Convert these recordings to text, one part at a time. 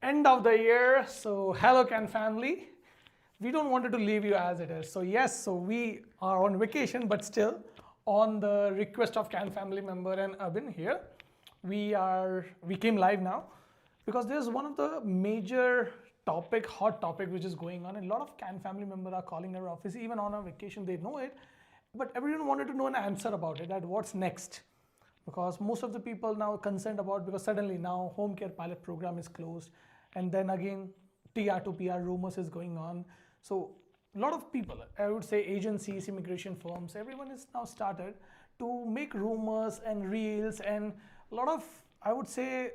end of the year. So hello Can family. We don't want to leave you as it is. So yes, so we are on vacation, but still on the request of Can family member and Abin here, we came live now because there's one of the major hot topic which is going on. And a lot of Can family members are calling our office, even on our vacation, they know it, but everyone wanted to know an answer about it, that what's next. Because most of the people now concerned about, because suddenly now home care pilot program is closed, and then again TR to PR rumors is going on. So a lot of people, I would say agencies, immigration firms, everyone is now started to make rumors and reels and a lot of, I would say,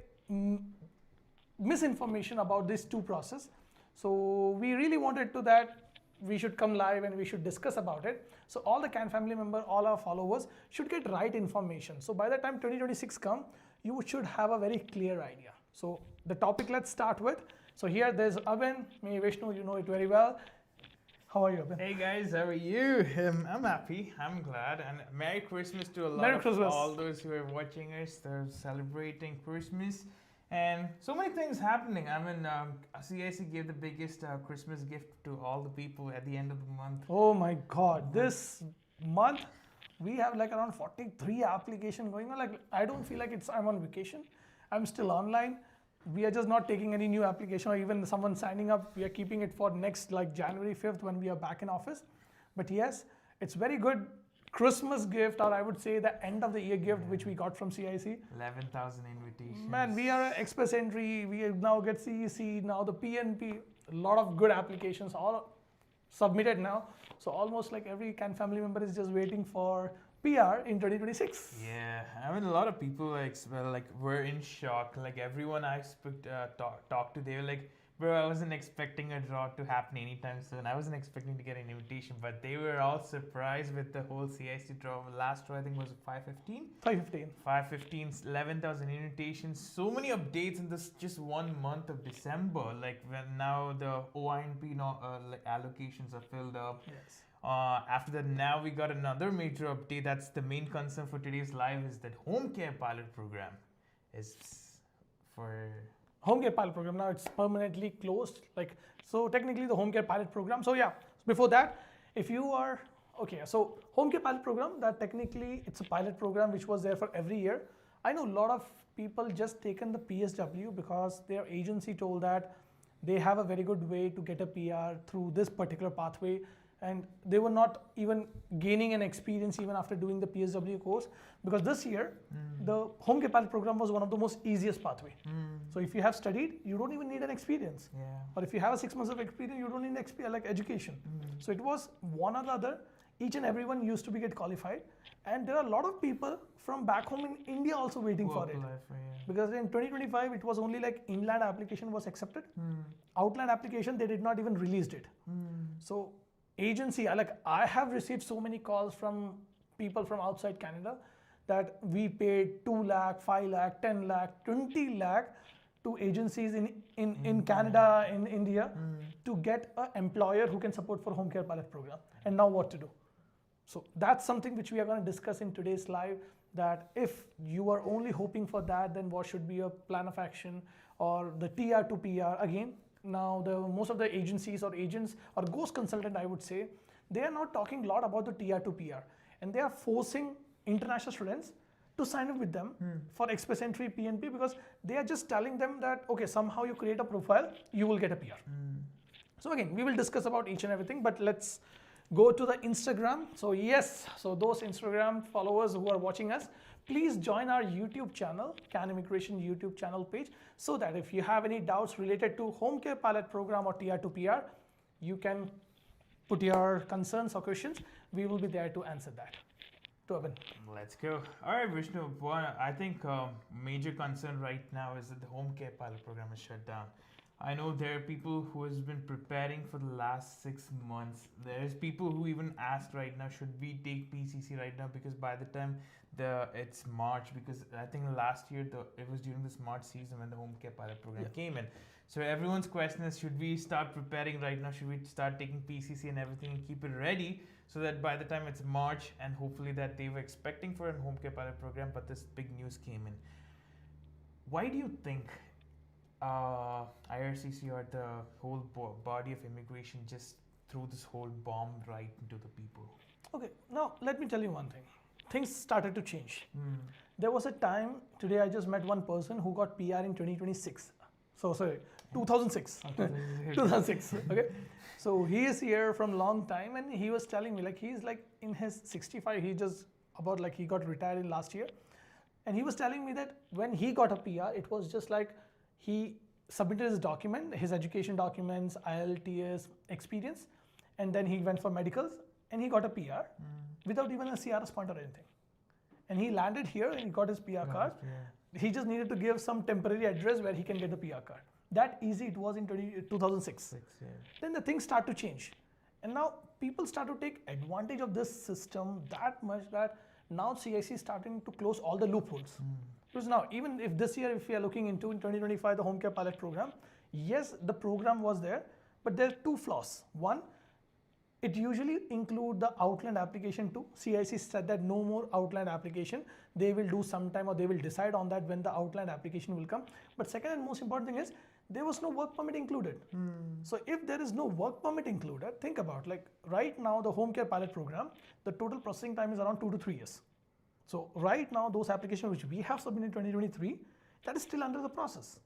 misinformation about these two process. So we really wanted to that we should come live and we should discuss about it. So all the Can family member, all our followers should get right information. So by the time 2026 come, you should have a very clear idea. So the topic let's start with. So here there's Abin, me Vishnu, you know it very well. How are you, Abin? Hey guys, how are you? I'm happy, I'm glad, and Merry Christmas to a lot Merry of Christmas. all those who are watching us. They're celebrating Christmas, and so many things happening. I mean, CIC gave the biggest Christmas gift to all the people at the end of the month. Oh my God, this month we have like around 43 applications going on. Like I don't feel like I'm on vacation. I'm still online. We are just not taking any new application or even someone signing up. We are keeping it for next like January 5th when we are back in office. But yes, it's very good Christmas gift, or I would say the end of the year gift, which we got from CIC. 11,000 invitations. Man, we are an express entry. We now get CEC, now the PNP, a lot of good applications all submitted now. So almost like every Can family member is just waiting for PR in 2026. Yeah, I mean, a lot of people were in shock. Like everyone I talked to, they were like, "Bro, I wasn't expecting a draw to happen anytime soon. I wasn't expecting to get an invitation." But they were all surprised with the whole CIC draw. Last draw I think was 515. 515. 515, 11,000 invitations. So many updates in this just 1 month of December. Like when now the OINP allocations are filled up. Yes. After that, now we got another major update. That's the main concern for today's live, is that home care pilot program is for Home care pilot program now it's permanently closed. Like so, technically the home care pilot program. So yeah, before that, if you are okay, so home care pilot program, that technically it's a pilot program which was there for every year. I know a lot of people just taken the PSW because their agency told that they have a very good way to get a PR through this particular pathway, and they were not even gaining an experience even after doing the PSW course, because this year the home care pilot program was one of the most easiest pathway. So if you have studied, you don't even need an experience. Yeah. Or if you have a 6 months of experience, you don't need like education. So it was one or the other. Each and everyone used to be get qualified, and there are a lot of people from back home in India also waiting for it. Because in 2025 it was only like inland application was accepted. Outland application they did not even released it. So agency, like I have received so many calls from people from outside Canada that we paid 2 lakh, 5 lakh, 10 lakh, 20 lakh to agencies in Canada, in India, to get an employer who can support for home care pilot program. And now what to do? So that's something which we are going to discuss in today's live, that if you are only hoping for that, then what should be your plan of action, or the TR to PR. Again, now most of the agencies or agents or ghost consultant, I would say, they are not talking a lot about the TR to PR, and they are forcing international students to sign up with them for express entry PNP, because they are just telling them that okay, somehow you create a profile, you will get a PR. So again, we will discuss about each and everything, but let's go to the Instagram. So yes, so those Instagram followers who are watching us, please join our YouTube channel, Can Immigration YouTube channel page, so that if you have any doubts related to home care pilot program or TR to PR, you can put your concerns or questions. We will be there to answer that. To Abin. Let's go. All right, Vishnu. I think major concern right now is that the home care pilot program is shut down. I know there are people who has been preparing for the last 6 months. There's people who even asked right now, should we take PCC right now? Because by the time it's March, because I think last year it was during this March season when the home care pilot program came in. So everyone's question is, should we start preparing right now? Should we start taking PCC and everything and keep it ready so that by the time it's March, and hopefully that they were expecting for a home care pilot program, but this big news came in. Why do you think IRCC or the whole body of immigration just threw this whole bomb right into the people. Okay, now let me tell you one thing. Things started to change. There was a time, today I just met one person who got PR in 2026. So sorry, 2006. 2006, okay? So he is here from long time and he was telling me, like he's like in his 65, he just about like he got retired in last year. And he was telling me that when he got a PR, it was just like he submitted his document, his education documents, IELTS, experience, and then he went for medicals and he got a PR without even a CRS point or anything. And he landed here and he got his PR card. He just needed to give some temporary address where he can get the PR card. That easy it was in 2006. Then the things start to change. And now people start to take advantage of this system that much that now CIC is starting to close all the loopholes. Because now, even if this year, if we are looking into in 2025, the home care pilot program, yes, the program was there, but there are two flaws. One, it usually include the outland application too. CIC said that no more outland application. They will do sometime or they will decide on that when the outland application will come. But second and most important thing is there was no work permit included. So if there is no work permit included, think about like right now the home care pilot program, the total processing time is around 2 to 3 years. So right now those applications which we have submitted in 2023, that is still under the process.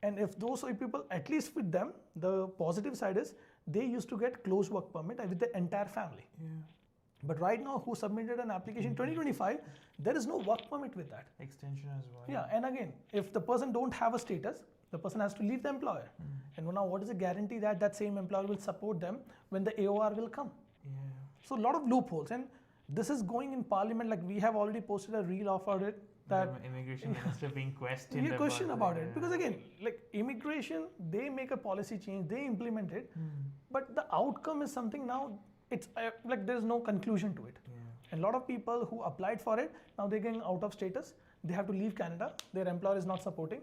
And if those people, at least with them, the positive side is they used to get closed work permit with the entire family. But right now, who submitted an application in 2025, there is no work permit with that. Extension as well. Yeah, and again, if the person don't have a status, the person has to leave the employer. And now what is the guarantee that that same employer will support them when the AOR will come? So a lot of loopholes, and this is going in parliament, like we have already posted a reel of it, that immigration minister being questioned about it. Because again, like immigration, they make a policy change, they implement it, but the outcome is something now, it's like there's no conclusion to it. And a lot of people who applied for it, now they're getting out of status, they have to leave Canada, their employer is not supporting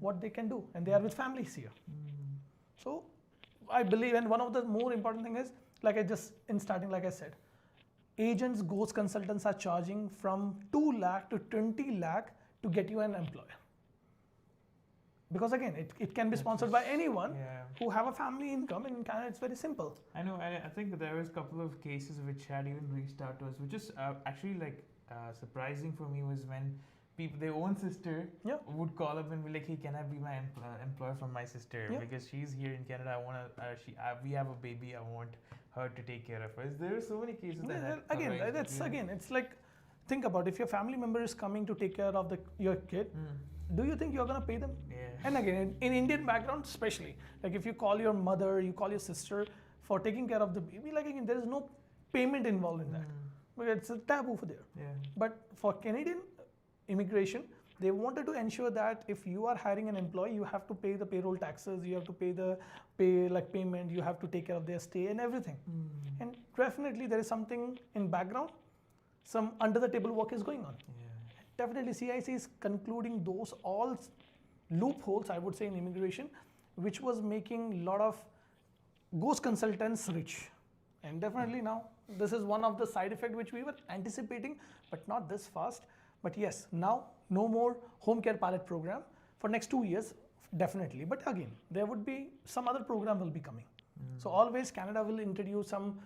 what they can do, and they are with families here. So I believe, and one of the more important thing is, like I just, in starting, like I said, agents, ghost consultants are charging from 2 lakh to 20 lakh to get you an employer. Because again, it can be sponsored by anyone who have a family income, and in Canada it's very simple. I know, I think there was a couple of cases which had even reached out to us, which is actually like surprising for me was when people, their own sister would call up and be like, hey, can I be my employer from my sister? Because she's here in Canada, I want to, we have a baby, I want her to take care of us. There are so many cases that it's like, think about if your family member is coming to take care of your kid, do you think you're going to pay them? And again, in Indian background especially, like if you call your mother, you call your sister for taking care of the baby, like again, there is no payment involved in that. Because it's a taboo for there. But for Canadian immigration, they wanted to ensure that if you are hiring an employee, you have to pay the payroll taxes, you have to pay the payment, you have to take care of their stay and everything. And definitely there is something in background, some under the table work is going on. Definitely CIC is concluding those all loopholes, I would say, in immigration, which was making a lot of ghost consultants rich. And definitely now, this is one of the side effects which we were anticipating, but not this fast. But yes, now no more home care pilot program for next 2 years, definitely. But again, there would be some other program will be coming. So always Canada will introduce some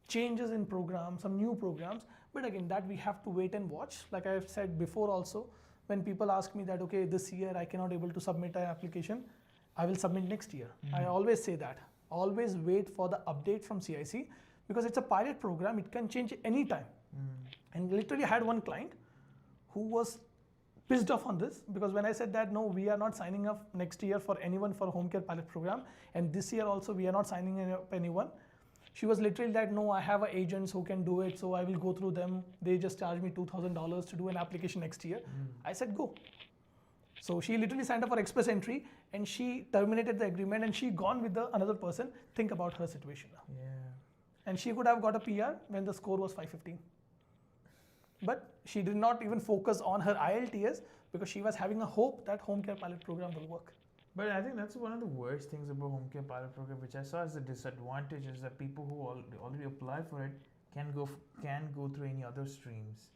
changes in programs, some new programs. But again, that we have to wait and watch. Like I've said before also, when people ask me that, okay, this year I cannot able to submit an application, I will submit next year. I always say that. Always wait for the update from CIC because it's a pilot program. It can change anytime. And literally I had one client who was pissed off on this because when I said that, no, we are not signing up next year for anyone for home care pilot program. And this year also, we are not signing up anyone. She was literally like, no, I have agents who can do it, so I will go through them. They just charge me $2,000 to do an application next year. I said, go. So she literally signed up for express entry and she terminated the agreement and she gone with another person. Think about her situation now. And she could have got a PR when the score was 515. But she did not even focus on her IELTS because she was having a hope that home care pilot program will work. But I think that's one of the worst things about home care pilot program, which I saw as a disadvantage, is that people who already apply for it can go through any other streams.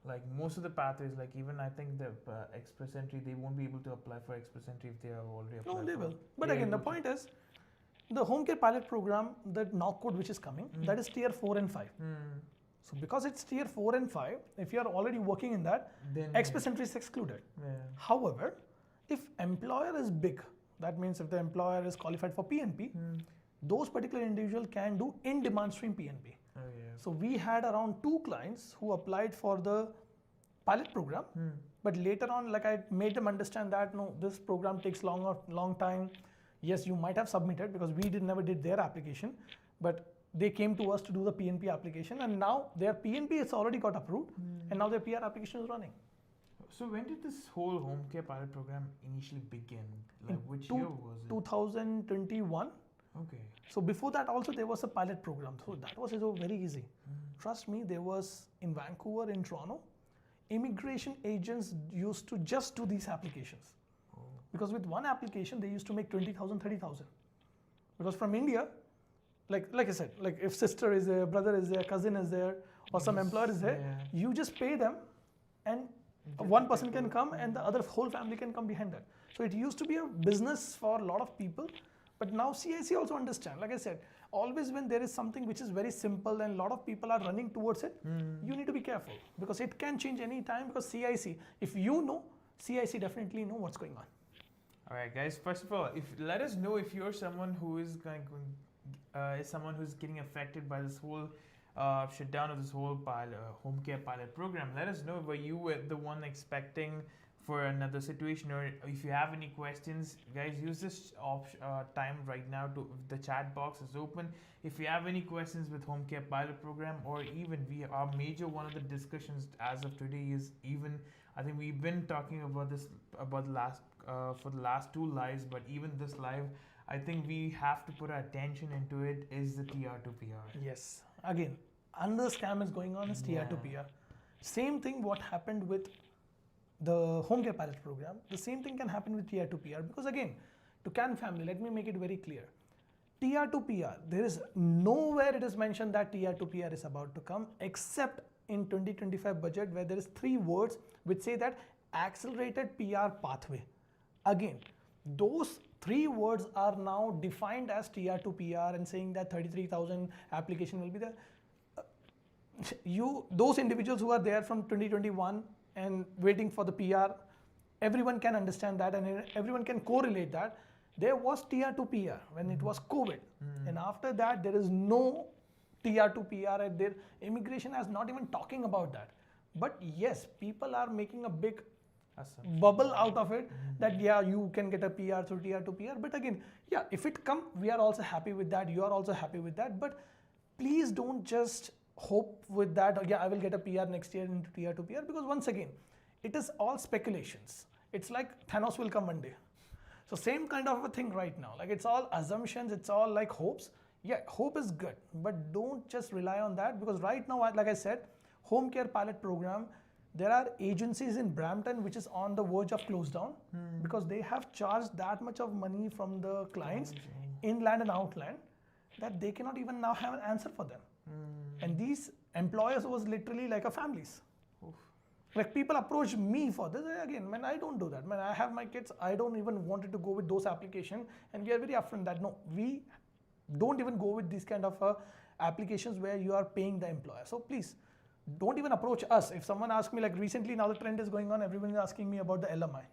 Like most of the pathways, like even I think the express entry, they won't be able to apply for express entry if they have already applied. No, they for will. it. But They're again, the able to- point is, the home care pilot program, the knock code which is coming, that is tier 4 and 5. So because it's tier 4 and 5, if you are already working in that, Then express entry is excluded. Yeah. However, if employer is big, that means if the employer is qualified for PNP, those particular individual can do in-demand stream PNP. Oh yeah. So we had around 2 clients who applied for the pilot program, but later on, like I made them understand that no, this program takes long time. Yes, you might have submitted because we never did their application, but they came to us to do the PNP application, and now their PNP has already got approved, and now their PR application is running. So when did this whole home care pilot program initially begin? Like which year was it? 2021. Okay. So before that also there was a pilot program. So that was very easy. Trust me, there was in Vancouver, in Toronto, immigration agents used to just do these applications. Because with one application, they used to make 20,000, 30,000. Because from India, like I said, like if sister is there, brother is there, cousin is there, or some employer is there, you just pay them, and one person can come and the other whole family can come behind that. So it used to be a business for a lot of people, but now CIC also understand. Like I said, always when there is something which is very simple and a lot of people are running towards it, you need to be careful because it can change any time. Because CIC, if you know, CIC definitely know what's going on. All right, guys. First of all, let us know if you're someone who is someone who's getting affected by this whole shutdown of this whole home care pilot program. Let us know. Were you the one expecting for another situation, or if you have any questions, guys, use this time right now. The chat box is open. If you have any questions with home care pilot program, or even our major one of the discussions as of today is even. I think we've been talking about this about the last for the last 2 lives, but even this live, I think we have to put our attention into it. Is the TR to PR? Yes. Again, another scam is going on is TR to PR. Same thing what happened with the home care pilot program. The same thing can happen with TR to PR because again, to Can family, let me make it very clear. TR to PR, there is nowhere it is mentioned that TR to PR is about to come except in 2025 budget where there is 3 words which say that accelerated PR pathway. Again, those 3 words are now defined as TR to PR and saying that 33,000 application will be there. Those individuals who are there from 2021 and waiting for the PR, everyone can understand that and everyone can correlate that. There was TR to PR when it was COVID, and after that there is no TR to PR, and their immigration is not even talking about that. But yes, people are making a big bubble out of it that yeah, you can get a PR through TR to PR. But again, yeah, if it come, we are also happy with that. You are also happy with that. But please don't just hope with that. Yeah, I will get a PR next year into TR to PR, because once again, it is all speculations. It's like Thanos will come one day. So same kind of a thing right now. Like it's all assumptions. It's all like hopes. Yeah, hope is good, but don't just rely on that, because right now, like I said, home care pilot program, there are agencies in Brampton which is on the verge of close down because they have charged that much of money from the clients, inland and outland, that they cannot even now have an answer for them. And these employers was literally like a families. Like people approach me for this. Again, man, I don't do that. Man, I have my kids. I don't even wanted to go with those applications. And we are very upfront that no, we don't even go with these kind of applications where you are paying the employer. So please, don't even approach us. If someone asks me, like recently now the trend is going on, everyone is asking me about the LMI.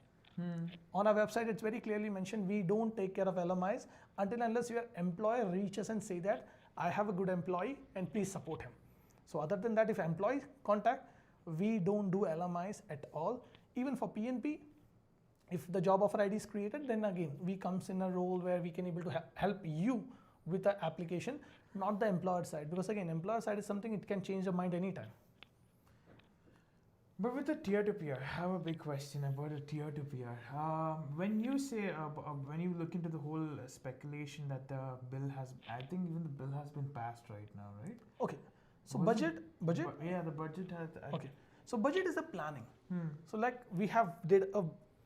On our website, it's very clearly mentioned, we don't take care of LMIs until unless your employer reaches and say that I have a good employee and please support him. So other than that, if employee contact, we don't do LMIs at all. Even for PNP, if the job offer ID is created, then again, we comes in a role where we can able to help you with the application, not the employer side. Because again, employer side is something it can change your mind anytime. But with the tier to PR, I have a big question about a tier to PR. When you say, when you look into the whole speculation that the bill has, I think even the bill has been passed right now, right? Okay. So budget? Yeah, the budget has. Okay. So budget is the planning. So like we have did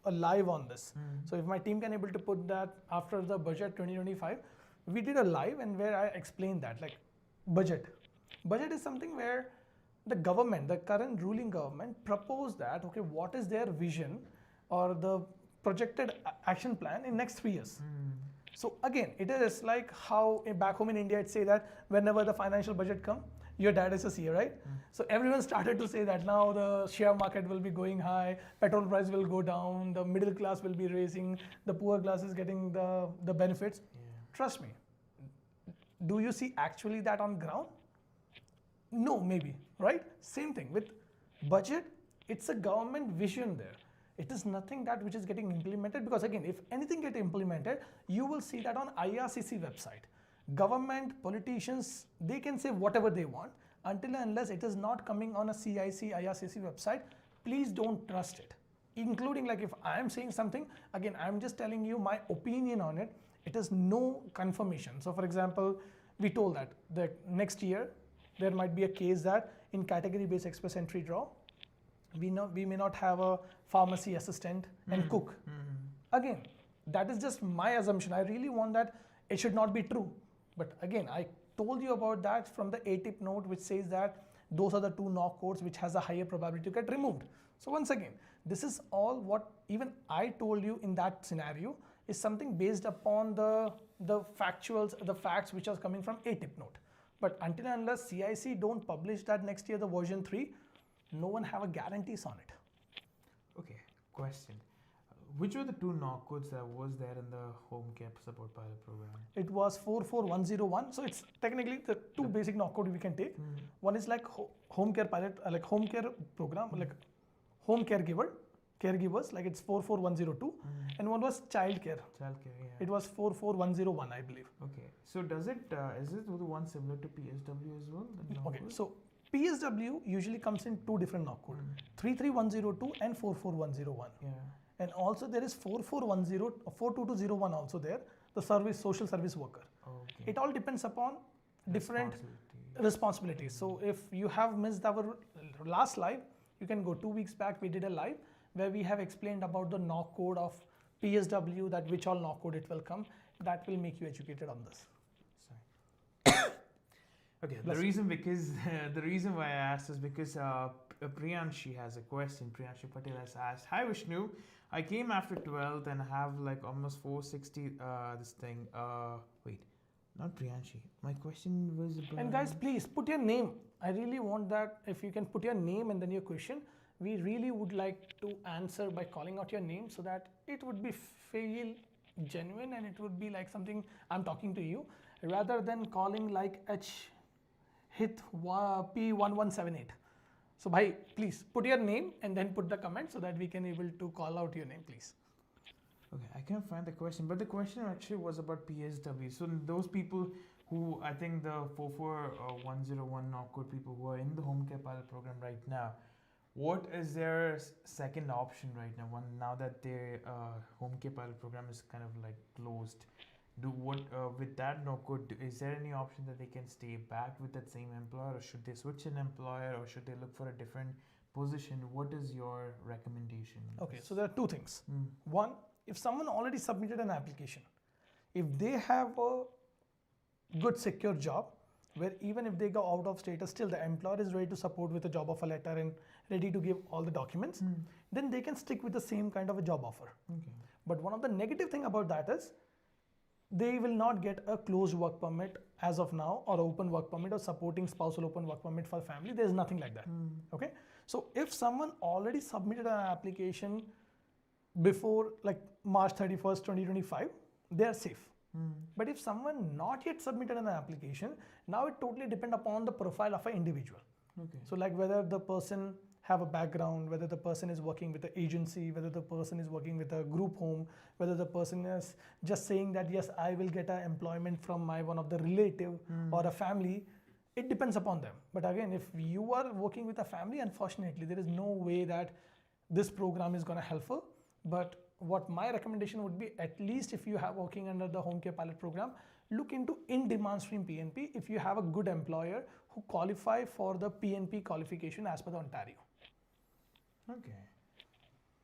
a live on this. So if my team can able to put that after the budget 2025, we did a live and where I explained that like budget. Budget is something where the government, the current ruling government proposed that, okay, what is their vision or the projected action plan in next 3 years. So again, it is like how back home in India, it say that whenever the financial budget come, your dad is a CA, right? So everyone started to say that now the share market will be going high, petrol price will go down, the middle class will be raising, the poor class is getting the benefits. Trust me. Do you see actually that on ground? No, maybe, right? Same thing with budget. It's a government vision there. It is nothing that which is getting implemented, because again, if anything get implemented, you will see that on IRCC website. Government, politicians, they can say whatever they want until and unless it is not coming on a CIC, IRCC website. Please don't trust it. Including like if I am saying something, again, I'm just telling you my opinion on it. It is no confirmation. So for example, we told that the next year, there might be a case that in category-based express entry draw, we may not have a pharmacy assistant and cook. Again, that is just my assumption. I really want that it should not be true. But again, I told you about that from the A-tip note, which says that those are the two knock codes which has a higher probability to get removed. So once again, this is all what even I told you in that scenario is something based upon the factuals, the facts which are coming from A-tip note. But until and unless CIC don't publish that next year, the version 3, no one have a guarantees on it. Okay, question. Which were the two knock codes that was there in the home care support pilot program? It was 44101. So it's technically the two basic knock code we can take. One is like home care pilot, like home care program, like home caregivers, like it's 44102. And one was child care. It was 44101, I believe. Okay. So does it, is it the one similar to PSW as well? Okay. So PSW usually comes in two different knock code, 33102 and 44101. And also there is 42201 also there, the social service worker. It all depends upon different responsibilities. So if you have missed our last live, you can go 2 weeks back. We did a live where we have explained about the knock code of PSW, that which all knock code it will come. That will make you educated on this. Okay, the reason why I asked is because Priyanshi has a question. Priyanshi Patel has asked, "Hi Vishnu, I came after 12th and have like almost 460 this thing. Wait, not Priyanshi. My question was about..." And guys, please put your name. I really want that if you can put your name and then your question. We really would like to answer by calling out your name so that it would be feel genuine and it would be like something I'm talking to you, rather than calling like hit P1178. So bhai, please put your name and then put the comment so that we can able to call out your name, please. Okay, I can't find the question, but the question actually was about PSW. So those people who, I think the 44101 knock code people who are in the home care pilot program right now, what is their second option right now? Now that their home care pilot program is kind of like closed, with that no code, is there any option that they can stay back with that same employer, or should they switch an employer, or should they look for a different position? What is your recommendation? Okay, so there are two things. One, if someone already submitted an application, if they have a good secure job, where even if they go out of status, still the employer is ready to support with a job offer letter and ready to give all the documents, then they can stick with the same kind of a job offer. But one of the negative thing about that is they will not get a closed work permit as of now, or open work permit, or supporting spousal open work permit for family. There is nothing like that. Okay, so if someone already submitted an application before like March 31st, 2025, they are safe. But if someone not yet submitted an application, now it totally depends upon the profile of an individual. So like whether the person have a background, whether the person is working with an agency, whether the person is working with a group home, whether the person is just saying that yes, I will get an employment from my one of the relative or a family. It depends upon them. But again, if you are working with a family, unfortunately, there is no way that this program is going to helpful. But what my recommendation would be, at least if you have working under the home care pilot program, look into in-demand stream PNP if you have a good employer who qualify for the PNP qualification as per the Ontario. Okay.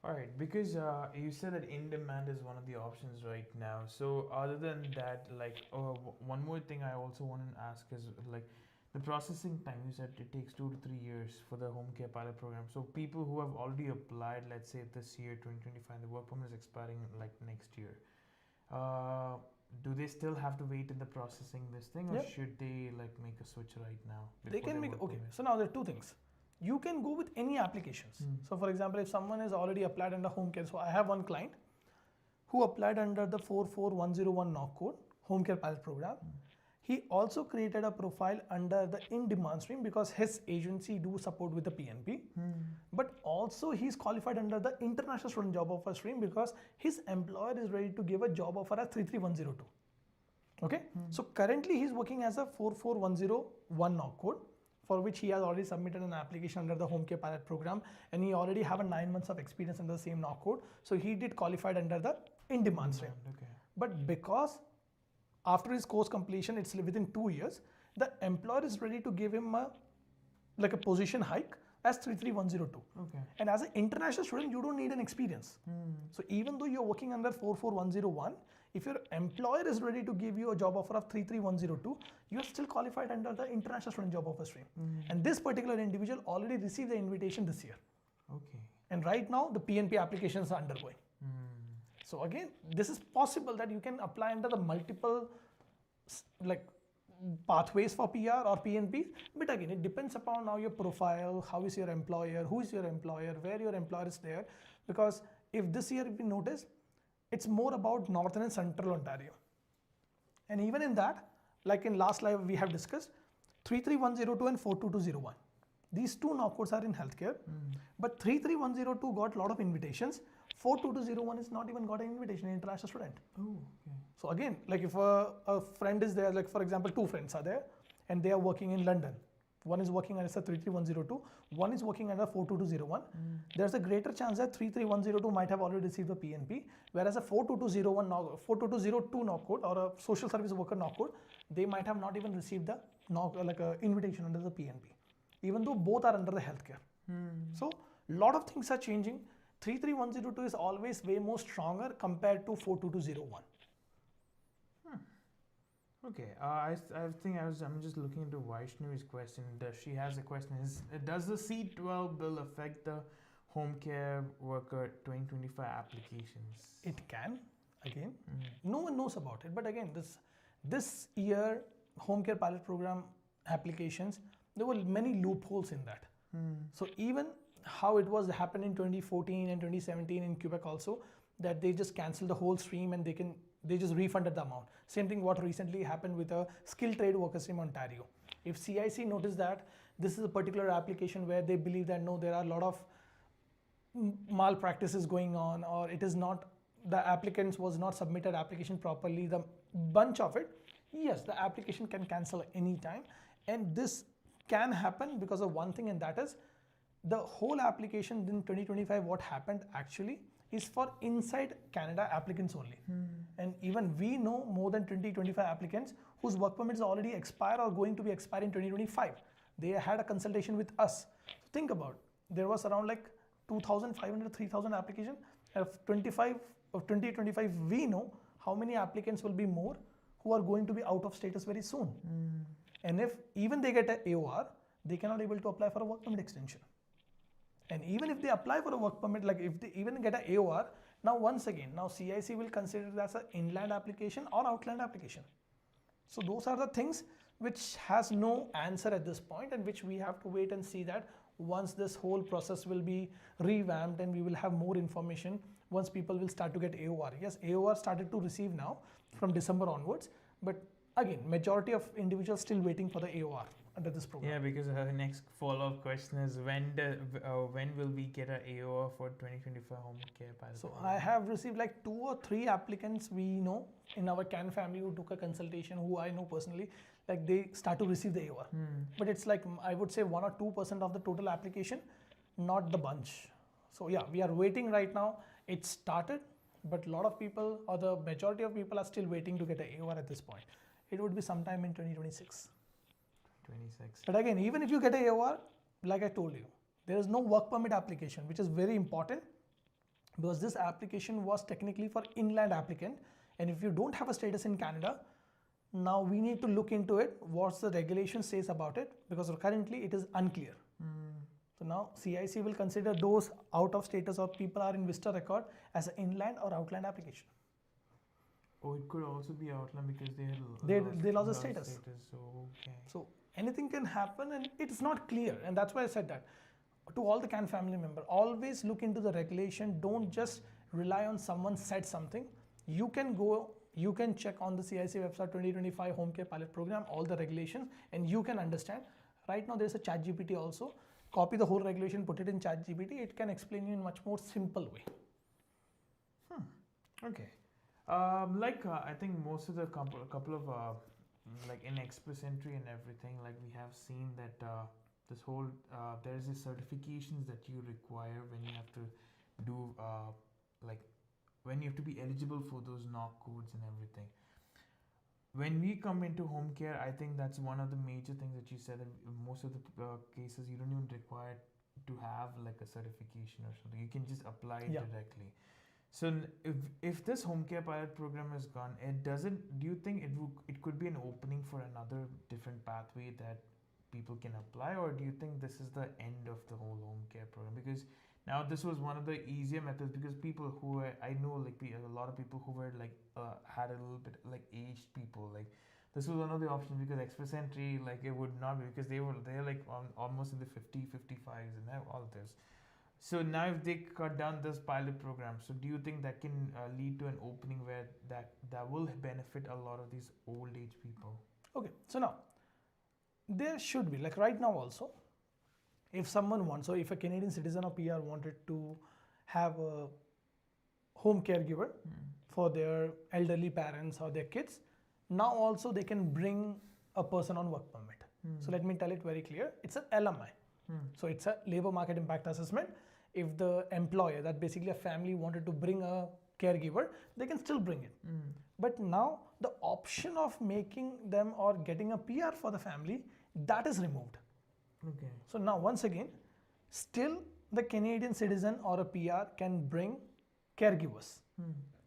All right, because you said that in-demand is one of the options right now. So other than that, like one more thing I also want to ask is like the processing time, you said it takes 2 to 3 years for the home care pilot program. So people who have already applied, let's say this year 2025, the work permit is expiring like next year. Do they still have to wait in the processing this thing, or should they like make a switch right now? They can make, okay. So now there are two things. You can go with any applications. So for example, if someone has already applied under home care, so I have one client who applied under the 44101 knock code, home care pilot program. He also created a profile under the in-demand stream because his agency do support with the PNP. But also he's qualified under the international student job offer stream because his employer is ready to give a job offer at 33102. Okay. So currently he's working as a 44101 knock code, for which he has already submitted an application under the home care pilot program, and he already have a 9 months of experience under the same knock code. So he did qualified under the in-demand stream. Okay. But because after his course completion, it's within 2 years, the employer is ready to give him a position hike as 33102. Okay. And as an international student, you don't need an experience. So even though you're working under 44101, if your employer is ready to give you a job offer of 33102, you are still qualified under the international student job offer stream. And this particular individual already received the invitation this year. Okay. And right now the PNP applications are undergoing. So again, this is possible that you can apply under the multiple pathways for PR or PNP. But again, it depends upon now your profile, how is your employer, who is your employer, where your employer is there. Because if this year, if you notice, it's more about Northern and Central Ontario. And even in that, like in last live we have discussed, 33102 and 42201. These two knock codes are in healthcare, but 33102 got a lot of invitations. 42201 is not even got an invitation, an international student. Oh, okay. So again, like if a friend is there, like for example, two friends are there and they are working in London. One is working under 33102, one is working under 42201. There's a greater chance that 33102 might have already received a PNP, whereas a 42202 knock code or a social service worker knock code, they might have not even received the invitation under the PNP, even though both are under the healthcare. So a lot of things are changing. 33102 is always way more stronger compared to 42201. Okay, I'm just looking into Vaishnavi's question. She has a question: does the C12 bill affect the home care worker 2025 applications? It can. Again, no one knows about it. But again, this year home care pilot program applications, there were many loopholes in that. So even how it was happened in 2014 and 2017 in Quebec also, that they just cancelled the whole stream and they just refunded the amount. Same thing what recently happened with a skilled trade worker stream in Ontario. If CIC noticed that this is a particular application where they believe that no, there are a lot of malpractices going on, or it is not, the applicants was not submitted application properly, the bunch of it, yes, the application can cancel anytime. And this can happen because of one thing, and that is the whole application in 2025, what happened actually is for inside Canada applicants only. And even we know more than 20-25 applicants whose work permits already expired or going to be expired in 2025. They had a consultation with us. Think about, there was around like 2,500, 3,000 applications. Of 2025, we know how many applicants will be more who are going to be out of status very soon. And if even they get an AOR, they cannot able to apply for a work permit extension. And even if they apply for a work permit, like if they even get an AOR, now once again, now CIC will consider it as an inland application or outland application. So those are the things which has no answer at this point, and which we have to wait and see that once this whole process will be revamped and we will have more information once people will start to get AOR. Yes, AOR started to receive now from December onwards, but again, majority of individuals still waiting for the AOR under this program. Yeah, because the next follow-up question is when will we get an AOR for 2025 home care pilot? So I have received like 2 or 3 applicants we know in our CAN family who took a consultation, who I know personally, like they start to receive the AOR. But it's like, I would say 1 or 2% of the total application, not the bunch. So yeah, we are waiting right now. It started, but a lot of people, or the majority of people, are still waiting to get an AOR at this point. It would be sometime in 2026. But again, even if you get a AOR, like I told you, there is no work permit application, which is very important, because this application was technically for inland applicant. And if you don't have a status in Canada, Now we need to look into it, what the regulation says about it, because currently it is unclear. So now CIC will consider those out of status or people are in visitor record as an inland or outland application. Oh, it could also be outland because they lost the status. So, okay. So anything can happen and it's not clear, and that's why I said that. To all the CAN family member, always look into the regulation. Don't just rely on someone said something. You can check on the CIC website 2025 Home Care Pilot Program, all the regulations, and you can understand. Right now there's a ChatGPT also. Copy the whole regulation, put it in ChatGPT. It can explain you in much more simple way. Okay. I think most of the couple of like in express entry and everything, like we have seen that this whole there's these certifications that you require when you have to do when you have to be eligible for those knock codes and everything. When we come into home care, I think that's one of the major things that you said. In most of the cases, you don't even require to have like a certification or something. You can just apply it directly. So if this home care pilot program is gone, do you think it could be an opening for another different pathway that people can apply, or do you think this is the end of the whole home care program? Because now this was one of the easier methods, because people who I know, like a lot of people who were like had a little bit like aged people, like this was one of the options, because express entry, like it would not be, because they're like almost in the 55s and all of this. So now if they cut down this pilot program, so do you think that can lead to an opening where that will benefit a lot of these old age people? Okay, so now there should be, like right now also, if someone wants, so if a Canadian citizen or PR wanted to have a home caregiver for their elderly parents or their kids, now also they can bring a person on work permit. So let me tell it very clear, it's an LMI. So it's a labor market impact assessment. If the employer, that basically a family, wanted to bring a caregiver, they can still bring it. But now the option of making them or getting a PR for the family, that is removed. Okay. So now once again, still the Canadian citizen or a PR can bring caregivers.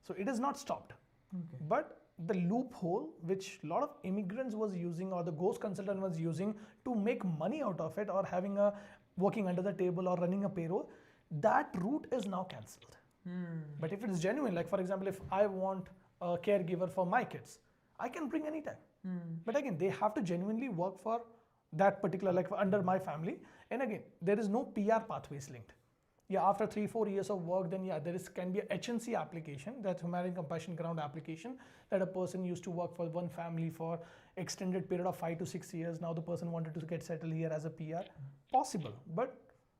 So it is not stopped. Okay. But the loophole which a lot of immigrants was using, or the ghost consultant was using to make money out of it, or having a working under the table or running a payroll, that route is now cancelled. But if it is genuine, like for example, if I want a caregiver for my kids, I can bring anytime. But again, they have to genuinely work for that particular, like under my family. And again, there is no PR pathways linked. After 3-4 years of work, then can be a HNC application, that's Humanitarian Compassion Ground application, that a person used to work for one family for extended period of 5 to 6 years. Now the person wanted to get settled here as a PR. Possible, but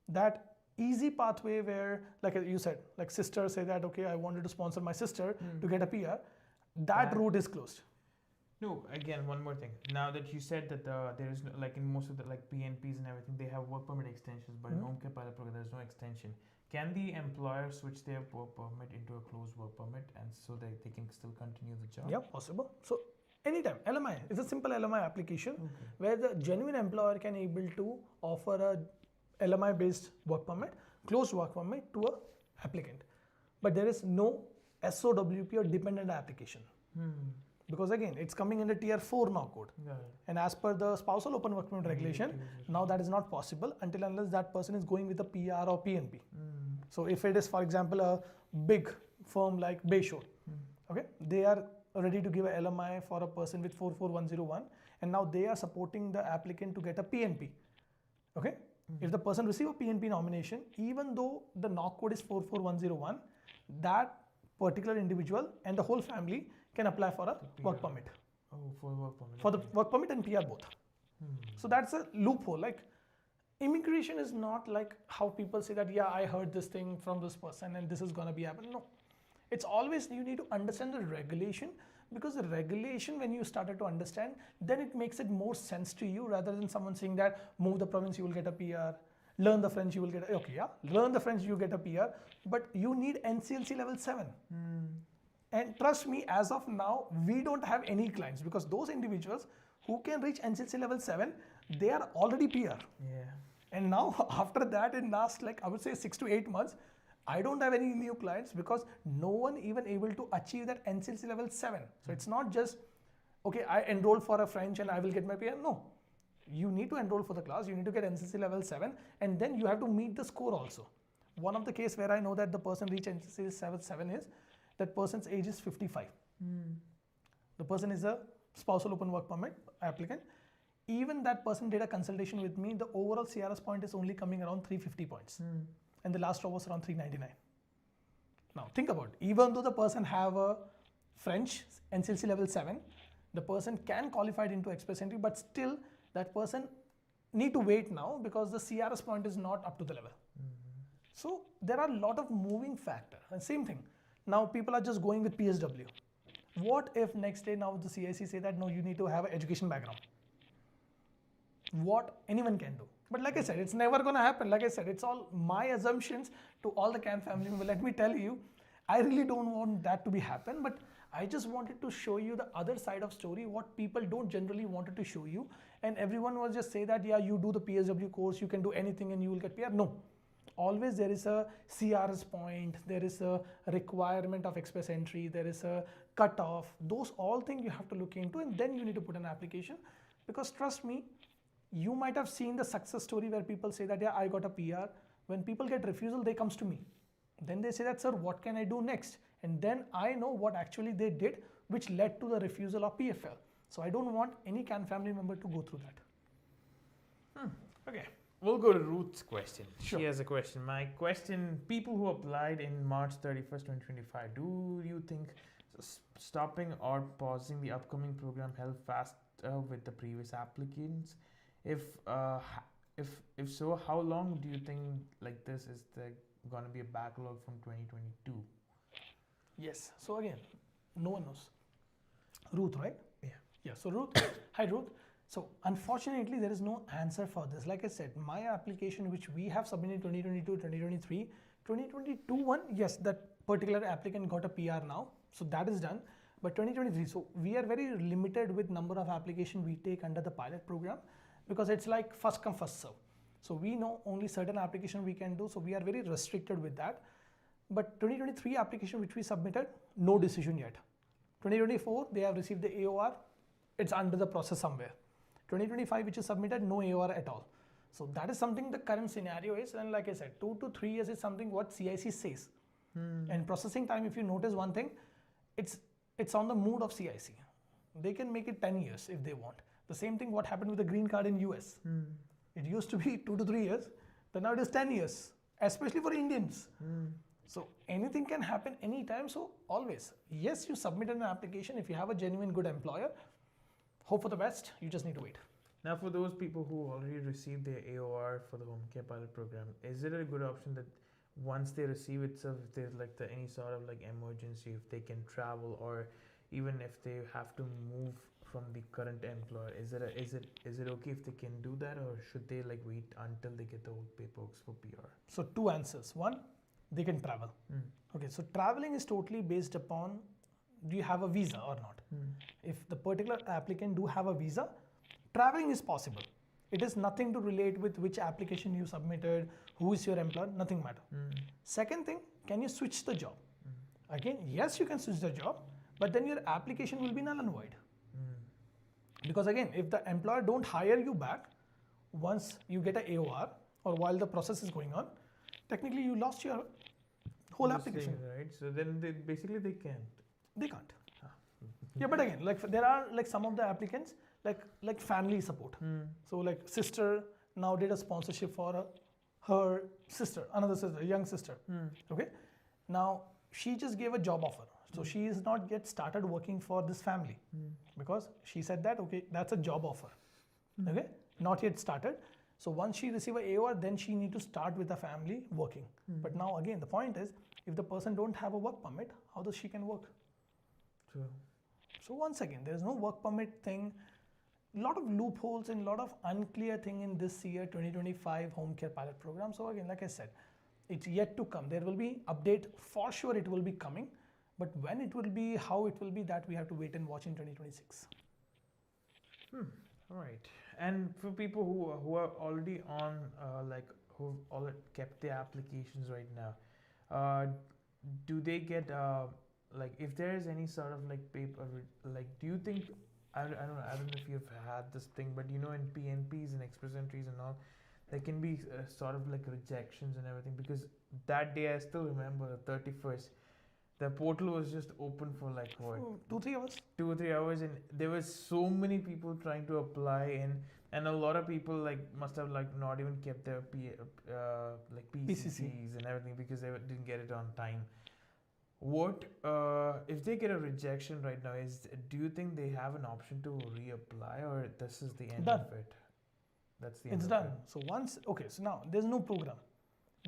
that easy pathway where, like you said, like sister say that, okay, I wanted to sponsor my sister to get a PR, that route is closed. No, again, one more thing. Now that you said that there is no, like in most of the like PNPs and everything, they have work permit extensions, but in home care pilot program, there's no extension. Can the employer switch their work permit into a closed work permit, and so that they can still continue the job? Yeah, possible. So anytime, LMI, it's a simple LMI application where the genuine employer can able to offer a LMI based work permit, closed work permit to a applicant. But there is no SOWP or dependent application. Because again, it's coming in the tier 4 now code. And as per the spousal open work permit regulation, now that is not possible until unless that person is going with a PR or PNP. So if it is, for example, a big firm like Bayshore, okay, they are ready to give a LMI for a person with 44101, and now they are supporting the applicant to get a PNP. Okay, if the person receive a PNP nomination, even though the knock code is 44101, that particular individual and the whole family can apply for a work permit. Oh, for work permit. For the work permit and PR both. So that's a loophole. Like immigration is not like how people say that, I heard this thing from this person and this is gonna be happening. No, it's always you need to understand the regulation, because the regulation, when you started to understand, then it makes it more sense to you, rather than someone saying that move the province, you will get a PR. Learn the French, you will get learn the French, you get a PR, but you need NCLC level 7. And trust me, as of now, we don't have any clients, because those individuals who can reach NCLC level 7, they are already PR. And now after that, in last, like I would say 6 to 8 months, I don't have any new clients, because no one even able to achieve that NCLC level 7. So it's not just okay, I enroll for a French and I will get my PR. No, you need to enroll for the class, you need to get NCC level 7, and then you have to meet the score also. One of the case where I know that the person reached NCC level 7 is that person's age is 55. The person is a spousal open work permit applicant. Even that person did a consultation with me, the overall CRS point is only coming around 350 points. And the last row was around 399. Now think about it. Even though the person have a French NCLC level 7, the person can qualify into express entry, but still that person need to wait now because the CRS point is not up to the level. So there are a lot of moving factors. And same thing. Now people are just going with PSW. What if next day now the CIC say that no, you need to have an education background? What anyone can do. But like I said, it's never going to happen. Like I said, it's all my assumptions to all the CAN family members. Let me tell you, I really don't want that to be happen, but I just wanted to show you the other side of story, what people don't generally wanted to show you. And everyone will just say that, yeah, you do the PSW course, you can do anything and you will get PR. No. Always there is a CRS point, there is a requirement of express entry, there is a cutoff. Those all things you have to look into, and then you need to put an application. Because trust me, you might have seen the success story where people say that, yeah, I got a PR. When people get refusal, they comes to me. Then they say that, sir, what can I do next? And then I know what actually they did, which led to the refusal of PFL. So I don't want any CAN family member to go through that. Okay. We'll go to Ruth's question. Sure. She has a question. My question, people who applied in March 31st, 2025, do you think stopping or pausing the upcoming program held fast with the previous applicants? If so, how long do you think like this is going to be a backlog from 2022? Yes. So again, no one knows. Ruth, right? Yeah. Yeah. So Ruth, hi Ruth. So unfortunately, there is no answer for this. Like I said, my application which we have submitted 2022, 2023, 2022 one, yes, that particular applicant got a PR now. So that is done. But 2023, so we are very limited with number of applications we take under the pilot program because it's like first come, first serve. So we know only certain application we can do. So we are very restricted with that. But 2023 application which we submitted, no decision yet. 2024, they have received the AOR. It's under the process somewhere. 2025, which is submitted, no AOR at all. So that is something the current scenario is. And like I said, 2 to 3 years is something what CIC says. And processing time, if you notice one thing, it's on the mood of CIC. They can make it 10 years if they want. The same thing what happened with the green card in US. It used to be 2 to 3 years, but now it is 10 years, especially for Indians. So anything can happen anytime. So always, yes, you submitted an application. If you have a genuine good employer, hope for the best. You just need to wait. Now, for those people who already received their AOR for the home care pilot program, is it a good option that once they receive it, so if there's like any sort of like emergency, if they can travel, or even if they have to move from the current employer, is it okay if they can do that, or should they like wait until they get the whole paperwork for PR? So 2 answers. One, they can travel. Okay, so traveling is totally based upon do you have a visa or not. If the particular applicant do have a visa, traveling is possible. It is nothing to relate with which application you submitted, who is your employer, nothing matter. Second thing, can you switch the job? Again, yes, you can switch the job, but then your application will be null and void. Because again, if the employer don't hire you back, once you get a AOR or while the process is going on, technically you lost your whole application. Right, so then they can't. They can't. Yeah, but again, like there are like some of the applicants like family support. So like sister now did a sponsorship for her sister, another sister, young sister. Okay, now she just gave a job offer, so she is not yet started working for this family because she said that okay, that's a job offer. Okay, not yet started. So once she receive a AOR, then she need to start with the family working. But now again, the point is, if the person don't have a work permit, how does she can work? True. So once again, there is no work permit thing. A lot of loopholes and a lot of unclear thing in this year 2025 home care pilot program. So again, like I said, it's yet to come. There will be update for sure. It will be coming, but when it will be, how it will be, that we have to wait and watch in 2026. All right. And for people who are already on who already kept their applications right now, do they get like if there is any sort of like paper, like do you think I don't know if you've had this thing, but you know, in PNPs and express entries and all, there can be sort of like rejections and everything. Because that day, I still remember the 31st, the portal was just open for like what, 2-3 hours. 2 or 3 hours, and there were so many people trying to apply, and a lot of people like must have like not even kept their like PCCs and everything because they didn't get it on time. What if they get a rejection right now? Do you think they have an option to reapply, or this is the end Done. of it? That's the end. It's of done. it. So once, okay, so now there's no program.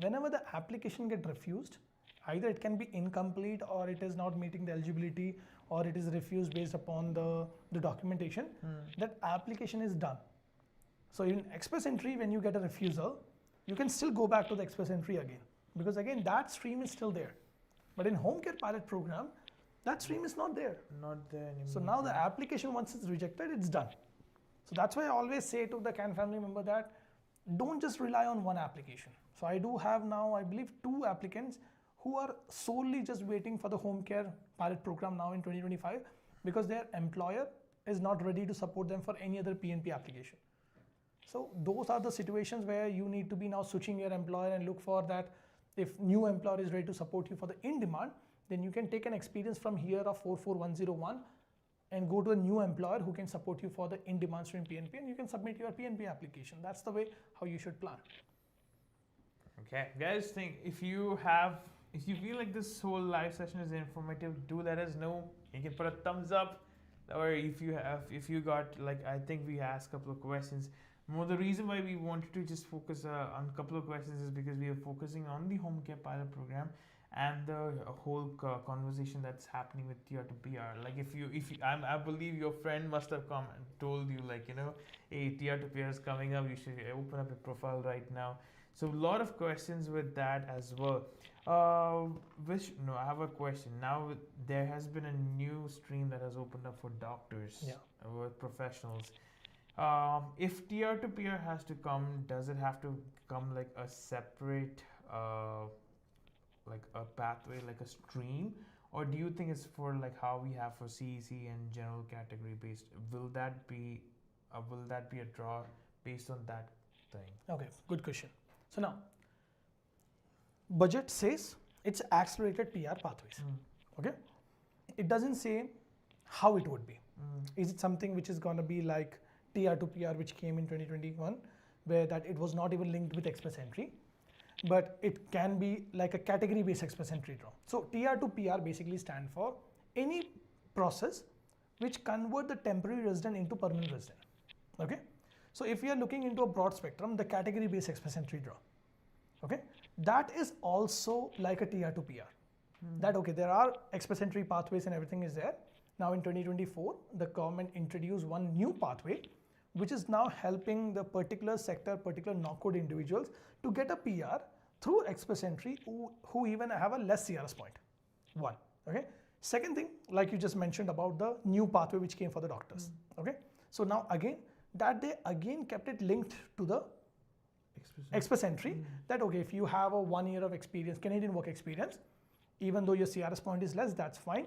Whenever the application get refused, either it can be incomplete, or it is not meeting the eligibility, or it is refused based upon the documentation, that application is done. So in express entry, when you get a refusal, you can still go back to the express entry again, because again that stream is still there. But in home care pilot program, that stream is not there. Not there anymore. So now the application, once it's rejected, it's done. So that's why I always say to the CAN family member that don't just rely on one application. So I do have now, I believe, 2 applicants who are solely just waiting for the home care pilot program now in 2025, because their employer is not ready to support them for any other PNP application. So those are the situations where you need to be now switching your employer and look for that. If new employer is ready to support you for the in-demand, then you can take an experience from here of 44101 and go to a new employer who can support you for the in-demand stream PNP, and you can submit your PNP application. That's the way how you should plan. Okay, guys, if you feel like this whole live session is informative, do let us know. You can put a thumbs up, or if you got, like, I think we asked a couple of questions. More, the reason why we wanted to just focus on a couple of questions is because we are focusing on the home care pilot program and the whole conversation that's happening with tier to PR. Like, I believe your friend must have come and told you, like, you know, hey, tier to PR is coming up, you should open up a profile right now. So a lot of questions with that as well. I have a question. Now there has been a new stream that has opened up for doctors, with professionals. If tier to peer has to come, does it have to come like a separate, like a pathway, like a stream, or do you think it's for like how we have for CEC and general category based? Will that be a draw based on that thing? Okay, good question. So now, budget says it's accelerated PR pathways. Okay, it doesn't say how it would be. Is it something which is going to be like TR to PR, which came in 2021, where that it was not even linked with express entry, but it can be like a category based express entry draw. So TR to PR basically stand for any process which convert the temporary resident into permanent resident. Okay, so if we are looking into a broad spectrum, the category based express entry draw, okay, that is also like a TR to PR. That, okay, there are express entry pathways and everything is there. Now in 2024, the government introduced one new pathway, which is now helping the particular sector, particular knock-code individuals to get a PR through express entry who even have a less CRS point. One, okay. Second thing, like you just mentioned about the new pathway which came for the doctors, okay. So now again, that they again kept it linked to the express entry, that, okay, if you have a 1 year of experience, Canadian work experience, even though your CRS point is less, that's fine.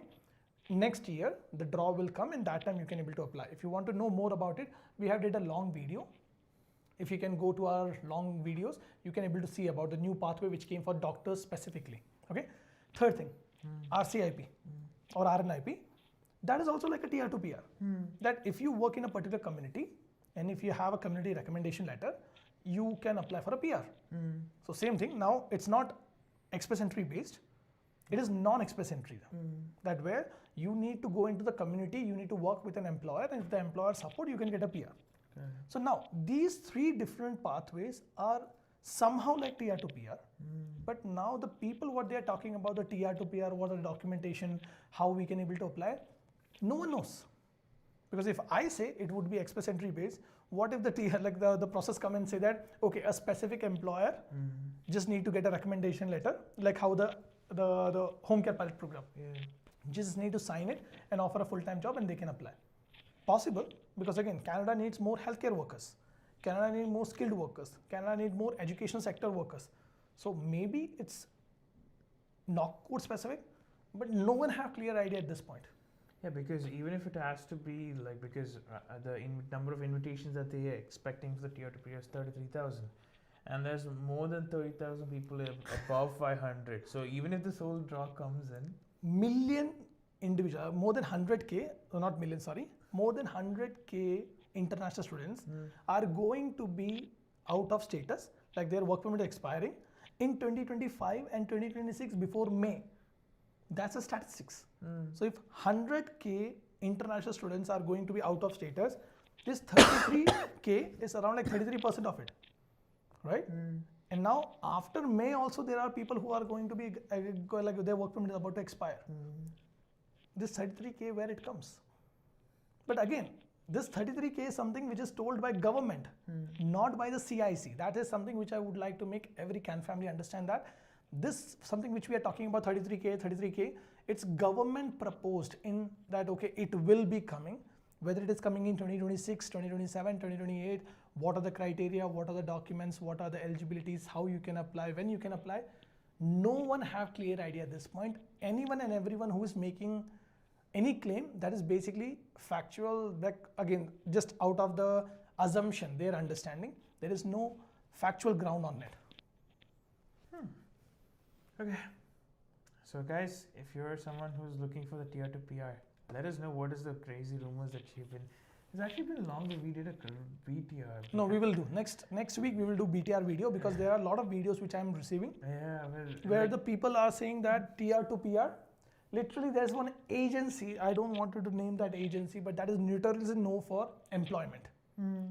Next year, the draw will come, and that time you can able to apply. If you want to know more about it, we have did a long video. If you can go to our long videos, you can able to see about the new pathway which came for doctors specifically. Okay. Third thing, RCIP or RNIP, that is also like a TR to PR. That if you work in a particular community and if you have a community recommendation letter, you can apply for a PR. So same thing. Now it's not express entry based. It is non-express entry. That where you need to go into the community, you need to work with an employer, and if the employer support, you can get a PR. So now these 3 different pathways are somehow like TR to PR, but now the people what they are talking about the TR to PR, what are the documentation, how we can able to apply, no one knows. Because if I say it would be express entry based, what if the TR, like the process come and say that, okay, a specific employer just need to get a recommendation letter, like how the home care pilot program. Just need to sign it and offer a full-time job and they can apply. Possible, because again, Canada needs more healthcare workers. Canada needs more skilled workers. Canada needs more education sector workers. So maybe it's not code specific, but no one have clear idea at this point. Yeah, because even if it has to be like, because the number of invitations that they are expecting for the tier 2 peer is 33,000, and there's more than 30,000 people above 500. So even if this whole draw comes in, million individual, more than 100k, not million, sorry, more than 100k international students are going to be out of status, like their work permit expiring in 2025 and 2026 before May. That's the statistics. So if 100k international students are going to be out of status, this 33k is around like 33% of it, right? And now after May also there are people who are going to be like their work permit is about to expire. This 33k, where it comes? But again, this 33k is something which is told by government, not by the CIC. That is something which I would like to make every Can family understand, that this something which we are talking about 33k, it's government proposed in that, okay, it will be coming, whether it is coming in 2026, 2027, 2028, what are the criteria, what are the documents, what are the eligibilities, how you can apply, when you can apply. No one have clear idea at this point. Anyone and everyone who is making any claim that is basically factual, like again, just out of the assumption, their understanding, there is no factual ground on it. Okay. So guys, if you're someone who's looking for the tier 2 PR, let us know what is the crazy rumors that you've been. It's actually been long that we did a BTR. No, we will do next week. We will do BTR video, because there are a lot of videos which I am receiving. Yeah, well, where the people are saying that tier 2 PR. Literally, there's one agency. I don't want to name that agency, but that is notoriously known for employment.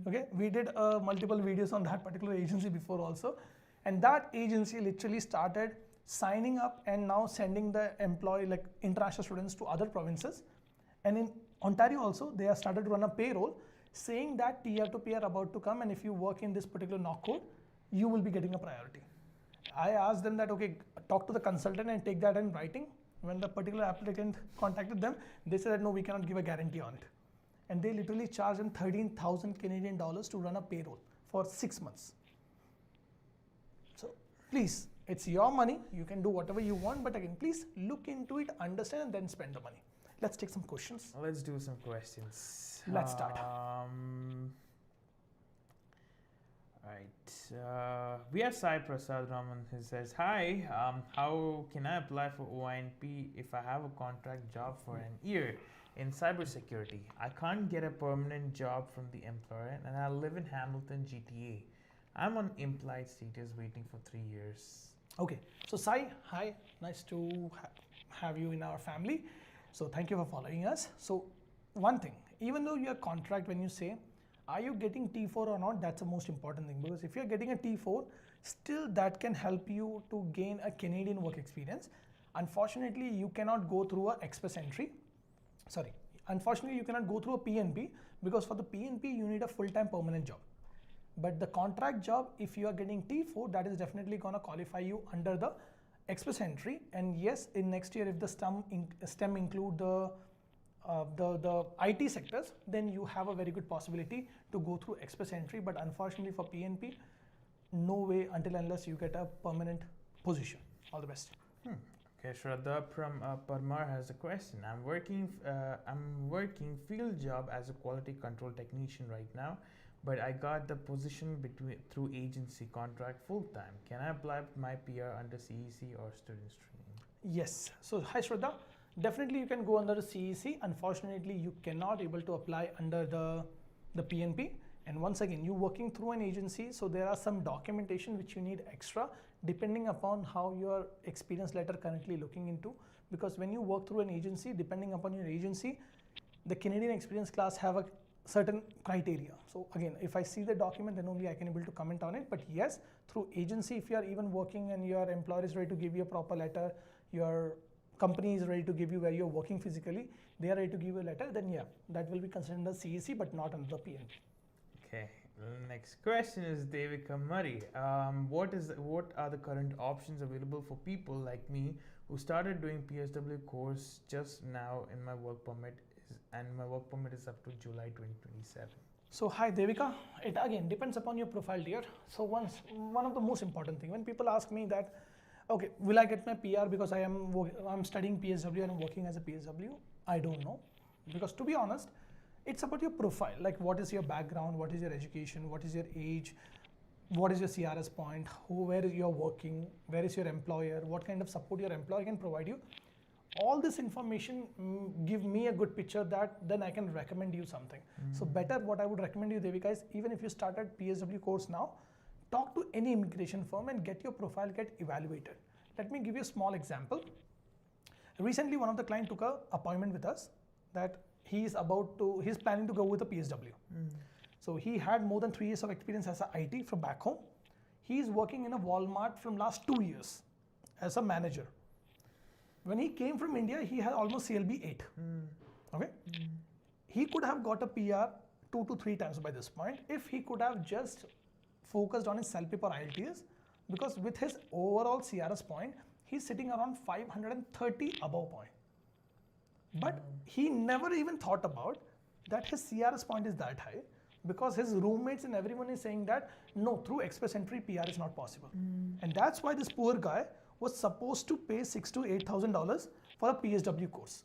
Okay, we did multiple videos on that particular agency before also, and that agency literally started signing up and now sending the like international students to other provinces. And in Ontario also, they have started to run a payroll saying that tier 2 PR about to come, and if you work in this particular knock code, you will be getting a priority. I asked them that, okay, talk to the consultant and take that in writing. When the particular applicant contacted them, they said that no, we cannot give a guarantee on it. And they literally charged them 13,000 Canadian dollars to run a payroll for 6 months. So please, it's your money. You can do whatever you want, but again, please look into it, understand, and then spend the money. Let's take some questions. Let's do some questions. Let's start. Right. We have Sai Prasad Raman who says, hi, how can I apply for OINP if I have a contract job for an year in cybersecurity? I can't get a permanent job from the employer, and I live in Hamilton, GTA. I'm on implied status waiting for 3 years. Okay. So Sai, hi. Nice to have you in our family. So thank you for following us. So one thing, even though your contract, when you say, are you getting T4 or not? That's the most important thing, because if you're getting a T4, still that can help you to gain a Canadian work experience. Unfortunately, you cannot go through a express entry. Sorry, unfortunately, you cannot go through a PNP, because for the PNP, you need a full-time permanent job. But the contract job, if you are getting T4, that is definitely going to qualify you under the express entry. And yes, in next year, if the STEM include the IT sectors, then you have a very good possibility to go through express entry. But unfortunately for PNP, no way until unless you get a permanent position. All the best. Okay, Shraddha from Parmar has a question. I'm working field job as a quality control technician right now, but I got the position through agency contract full time. Can I apply my PR under CEC or student training? Yes. So hi Shraddha. Definitely you can go under the CEC. Unfortunately, you cannot able to apply under the PNP. And once again, you working through an agency, so there are some documentation which you need extra depending upon how your experience letter currently looking into. Because when you work through an agency, depending upon your agency, the Canadian experience class have a certain criteria. So again, if I see the document, then only I can able to comment on it. But yes, through agency, if you are even working and your employer is ready to give you a proper letter, your company is ready to give you where you're working physically, they are ready to give you a letter, then yeah, that will be considered as CEC, but not under the PNP. Okay, next question is Devika Murray. What are the current options available for people like me who started doing PSW course just now in my work permit, and my work permit is up to July 2027? So hi Devika, it again depends upon your profile dear. So one of the most important thing, when people ask me that, okay, will I get my PR because I'm studying PSW and I'm working as a PSW? I don't know. Because to be honest, it's about your profile. Like what is your background, what is your education, what is your age, what is your CRS point, where you're working, where is your employer, what kind of support your employer can provide you. All this information give me a good picture that then I can recommend you something. So better what I would recommend you, Devika, is even if you started PSW course now, talk to any immigration firm and get your profile get evaluated. Let me give you a small example. Recently, one of the client took a appointment with us that he's planning to go with a PSW. So he had more than 3 years of experience as a IT from back home. He's working in a Walmart from last 2 years as a manager. When he came from India, he had almost CLB 8. Okay, he could have got a PR 2 to 3 times by this point if he could have just focused on his CELPIP or IELTS, because with his overall CRS point, he's sitting around 530 above point. But he never even thought about that his CRS point is that high, because his roommates and everyone is saying that no, through express entry PR is not possible. And that's why this poor guy was supposed to pay $6,000 to $8,000 for a PSW course.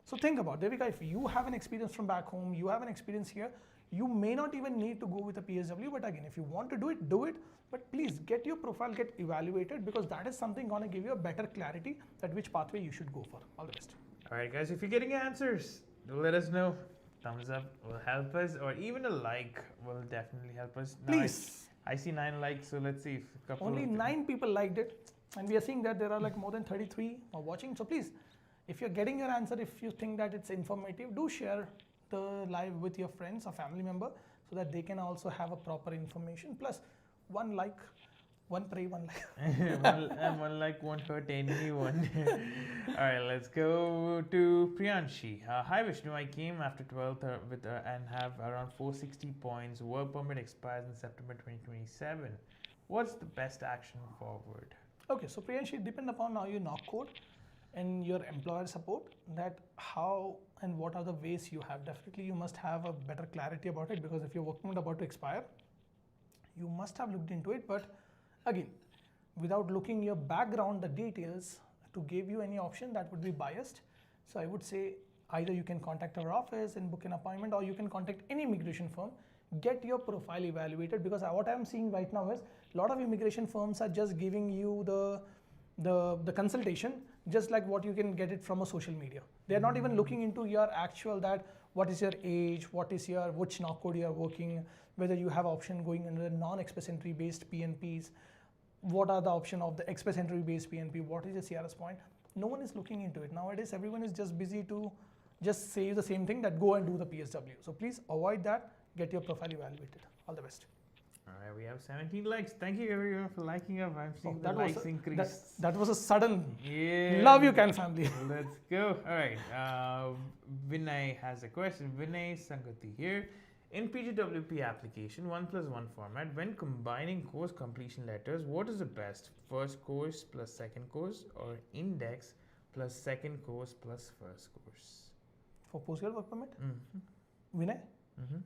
So think about it, Devika, if you have an experience from back home, you have an experience here, you may not even need to go with a PSW, but again, if you want to do it, do it. But please get your profile, get evaluated, because that is something going to give you a better clarity that which pathway you should go for. All the best. All right, guys, if you're getting answers, do let us know. Thumbs up will help us, or even a like will definitely help us. Now Please. I see 9 likes, so let's see if a couple Only of 9 people liked it, and we are seeing that there are like more than 33 are watching. So please, if you're getting your answer, if you think that it's informative, do share the live with your friends or family member so that they can also have a proper information. Plus, 1 like, 1 pray, 1 like. one like won't hurt anyone. All right, let's go to Priyanshi. Hi Vishnu, I came after 12th and have around 460 points. Work permit expires in September 2027. What's the best action forward? Okay, so Priyanshi, depend upon how you knock code and your employer support, that how and what are the ways you have. Definitely you must have a better clarity about it, because if your work permit about to expire, you must have looked into it. But again, without looking your background, the details, to give you any option, that would be biased. So I would say either you can contact our office and book an appointment, or you can contact any immigration firm, get your profile evaluated, because what I'm seeing right now is a lot of immigration firms are just giving you the consultation just like what you can get it from a social media. They're not even looking into your actual, that what is your age, what is your, which knock code you are working, whether you have option going under non-express entry based PNPs, what are the option of the express entry based PNP, what is your CRS point. No one is looking into it. Nowadays, everyone is just busy to just say the same thing, that go and do the PSW. So please avoid that, get your profile evaluated. All the best. All right, we have 17 likes. Thank you everyone for liking up. I'm seeing the likes increase. That was a sudden. Yeah. Love you, Can family. Let's go. All right. Vinay has a question. Vinay Sangati here. In PGWP application 1+1 format, when combining course completion letters, what is the best? First course plus second course, or index plus second course plus first course? For postgrad work permit? Vinay?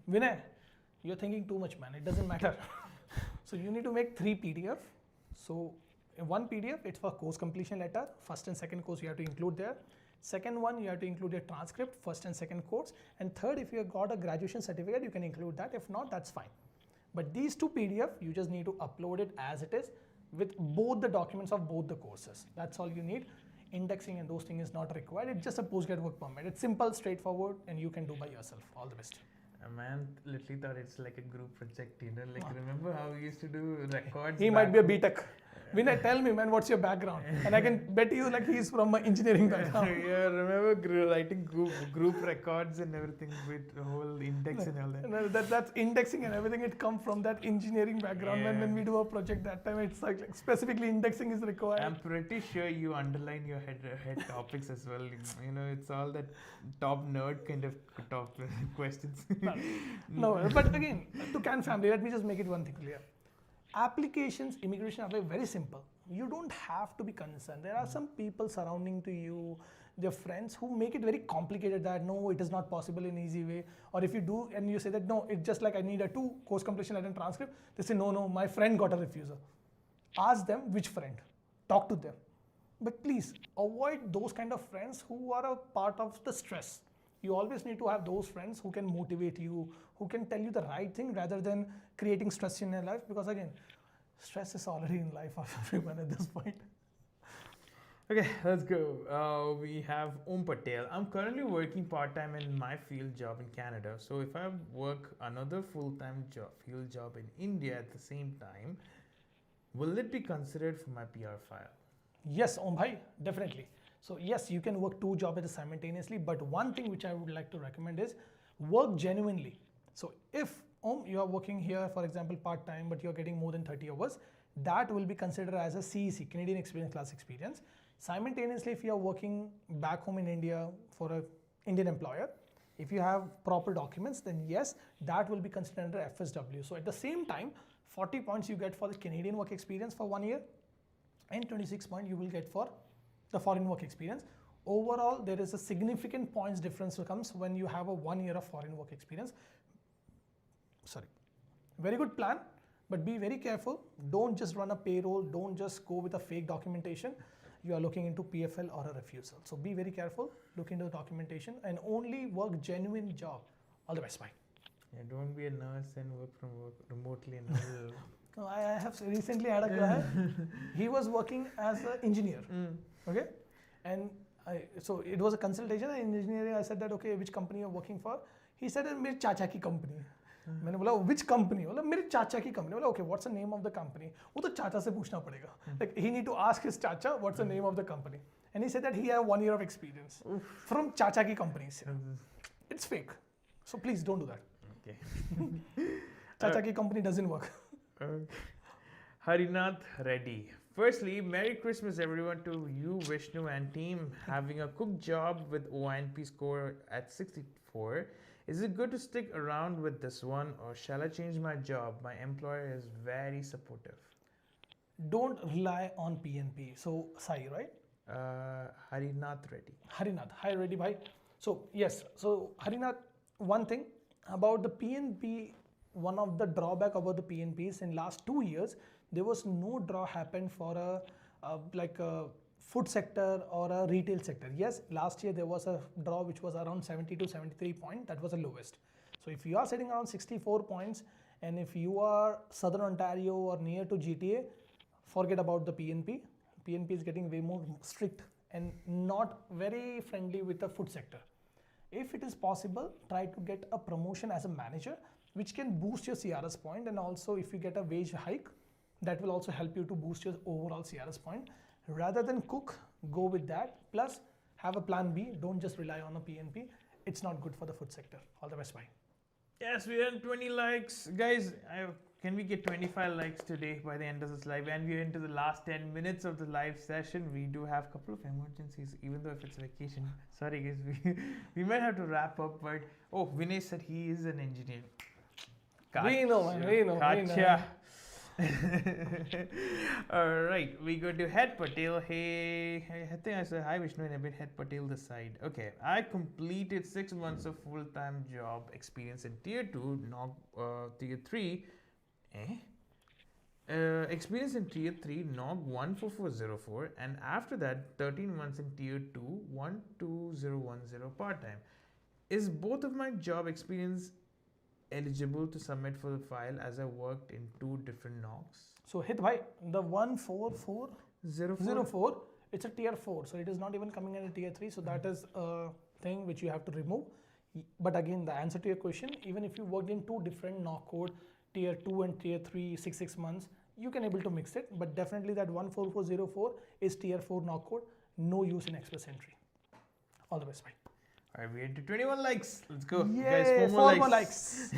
Vinay, you're thinking too much, man. It doesn't matter. So you need to make 3 PDF. So in 1 PDF, it's for course completion letter. First and second course you have to include there. Second one, you have to include your transcript, first and second course. And third, if you have got a graduation certificate, you can include that. If not, that's fine. But these 2 PDF, you just need to upload it as it is with both the documents of both the courses. That's all you need. Indexing and those things is not required. It's just a postgrad work permit. It's simple, straightforward, and you can do by yourself. All the best. A man literally thought it's like a group project, you know, like remember how we used to do records? He might be a BTech. Vinay, tell me, man, what's your background? And I can bet you like he's from an engineering background. Yeah, remember writing group records and everything with the whole index and all that. No, that's indexing and everything. It comes from that engineering background. Yeah. When we do a project that time, it's like specifically indexing is required. I'm pretty sure you underline your head topics as well. You know, it's all that top nerd kind of top questions. No, but again, to Can family, let me just make it one thing clear. Applications, immigration apply, very simple. You don't have to be concerned. There are some people surrounding to you, their friends, who make it very complicated, that no, it is not possible in easy way. Or if you do and you say that no, it's just like I need a 2 course completion letter and transcript, they say no, my friend got a refusal. Ask them which friend. Talk to them. But please avoid those kind of friends who are a part of the stress. You always need to have those friends who can motivate you, who can tell you the right thing rather than creating stress in your life, because again, stress is already in life of everyone at this point. Okay, let's go. We have Om Patel. I'm currently working part-time in my field job in Canada. So if I work another full-time field job in India at the same time, will it be considered for my PR file? Yes, Om Bhai, definitely. So yes, you can work 2 jobs simultaneously, but one thing which I would like to recommend is work genuinely. So if you are working here, for example, part-time, but you're getting more than 30 hours, that will be considered as a CEC, Canadian Experience Class Experience. Simultaneously, if you are working back home in India for an Indian employer, if you have proper documents, then yes, that will be considered under FSW. So at the same time, 40 points you get for the Canadian work experience for 1 year, and 26 points you will get for the foreign work experience. Overall, there is a significant points difference comes when you have a 1 year of foreign work experience. Sorry. Very good plan, but be very careful. Don't just run a payroll. Don't just go with a fake documentation. You are looking into PFL or a refusal. So be very careful. Look into the documentation and only work genuine job. All the best. Bye. Yeah, don't be a nurse and work remotely and all. No, I have recently had a guy. He was working as an engineer. Okay, and so it was a consultation in engineering. I said that, okay, which company you're working for? He said, मेरे चाचा की company. मैंने बोला which company? बोला मेरे चाचा की company. बोला okay, what's the name of the company? वो तो चाचा से पूछना पड़ेगा. Like he need to ask his chacha what's the name of the company. And he said that he had 1 year of experience from chacha ki companies. It's fake. So please don't do that. Okay. Chacha ki company doesn't work. Harinath Reddy. Firstly, Merry Christmas everyone to you, Vishnu and team. Having a cook job with OINP score at 64. Is it good to stick around with this one, or shall I change my job? My employer is very supportive. Don't rely on PNP. So, Sai, right? Harinath Reddy. Harinath. Hi, Reddy bhai. So, yes. So, Harinath, one thing about the PNP, one of the drawback about the PNPs in last 2 years, there was no draw happened for a food sector or a retail sector. Yes, last year there was a draw which was around 70 to 73 points. That was the lowest. So if you are sitting around 64 points, and if you are Southern Ontario or near to GTA, forget about the PNP. PNP is getting way more strict and not very friendly with the food sector. If it is possible, try to get a promotion as a manager, which can boost your CRS point, and also if you get a wage hike, that will also help you to boost your overall CRS point. Rather than cook, go with that. Plus, have a plan B. Don't just rely on a PNP. It's not good for the food sector. All the best. Bye. Yes, we had 20 likes. Guys, can we get 25 likes today by the end of this live? And we're into the last 10 minutes of the live session. We do have a couple of emergencies, even though if it's vacation. Sorry guys, we might have to wrap up, but Vinay said he is an engineer. We know. Gotcha. All right, we go to Head Patel. Hey, I think I said hi Vishnu and a bit Head Patel this side. Okay, I completed 6 months of full-time job experience in Tier 2, Tier 3. Experience in Tier 3, NOG 14404, and after that 13 months in Tier 2, 12010 part-time. Is both of my job experience eligible to submit for the file, as I worked in 2 different NOGs? So hit bhai, the 14404, it's a tier 4, so it is not even coming in a tier 3, so that is a thing which you have to remove. But again, the answer to your question, even if you worked in 2 different NOG code, tier 2 and tier 3, 6 months, you can able to mix it, but definitely that 14404 is tier 4 NOG code, no use in express entry. All the best, bye. Alright, we had to 21 likes. Let's go. Yay, guys, 4 more likes.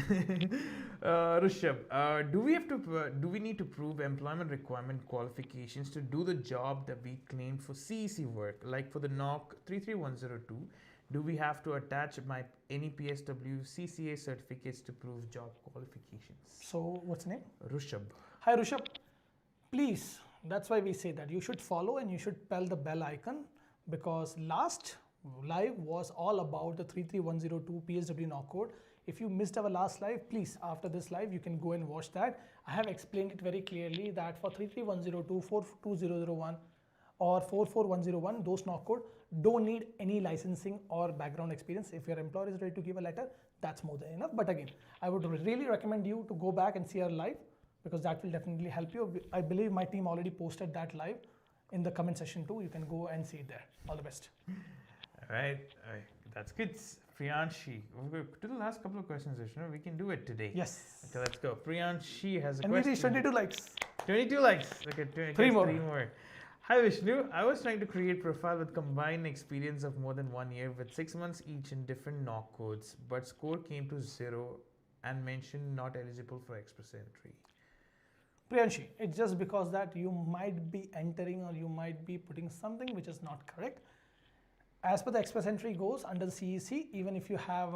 Rishabh, do we need to prove employment requirement qualifications to do the job that we claimed for CEC work? Like for the NOC 33102, do we have to attach any PSW CCA certificates to prove job qualifications? So what's the name? Rishabh. Hi Rishabh. Please, that's why we say that you should follow and you should tell the bell icon, because last live was all about the 33102 PSW NOC code. If you missed our last live, please, after this live, you can go and watch that. I have explained it very clearly that for 33102, 42001 or 44101, those NOC code don't need any licensing or background experience. If your employer is ready to give a letter, that's more than enough. But again, I would really recommend you to go back and see our live, because that will definitely help you. I believe my team already posted that live in the comment section too. You can go and see it there. All the best. All right. That's good. Priyanshi, we'll go to the last couple of questions, Vishnu. We can do it today. Yes. Okay, let's go. Priyanshi has a And question. we reached 22 likes. 22 likes. Okay, Three more. 3 more. Hi Vishnu, I was trying to create profile with combined experience of more than 1 year with 6 months each in different knock codes, but score came to 0 and mentioned not eligible for express entry. Priyanshi, it's just because that you might be entering or you might be putting something which is not correct. As per the express entry goes under the CEC, even if you have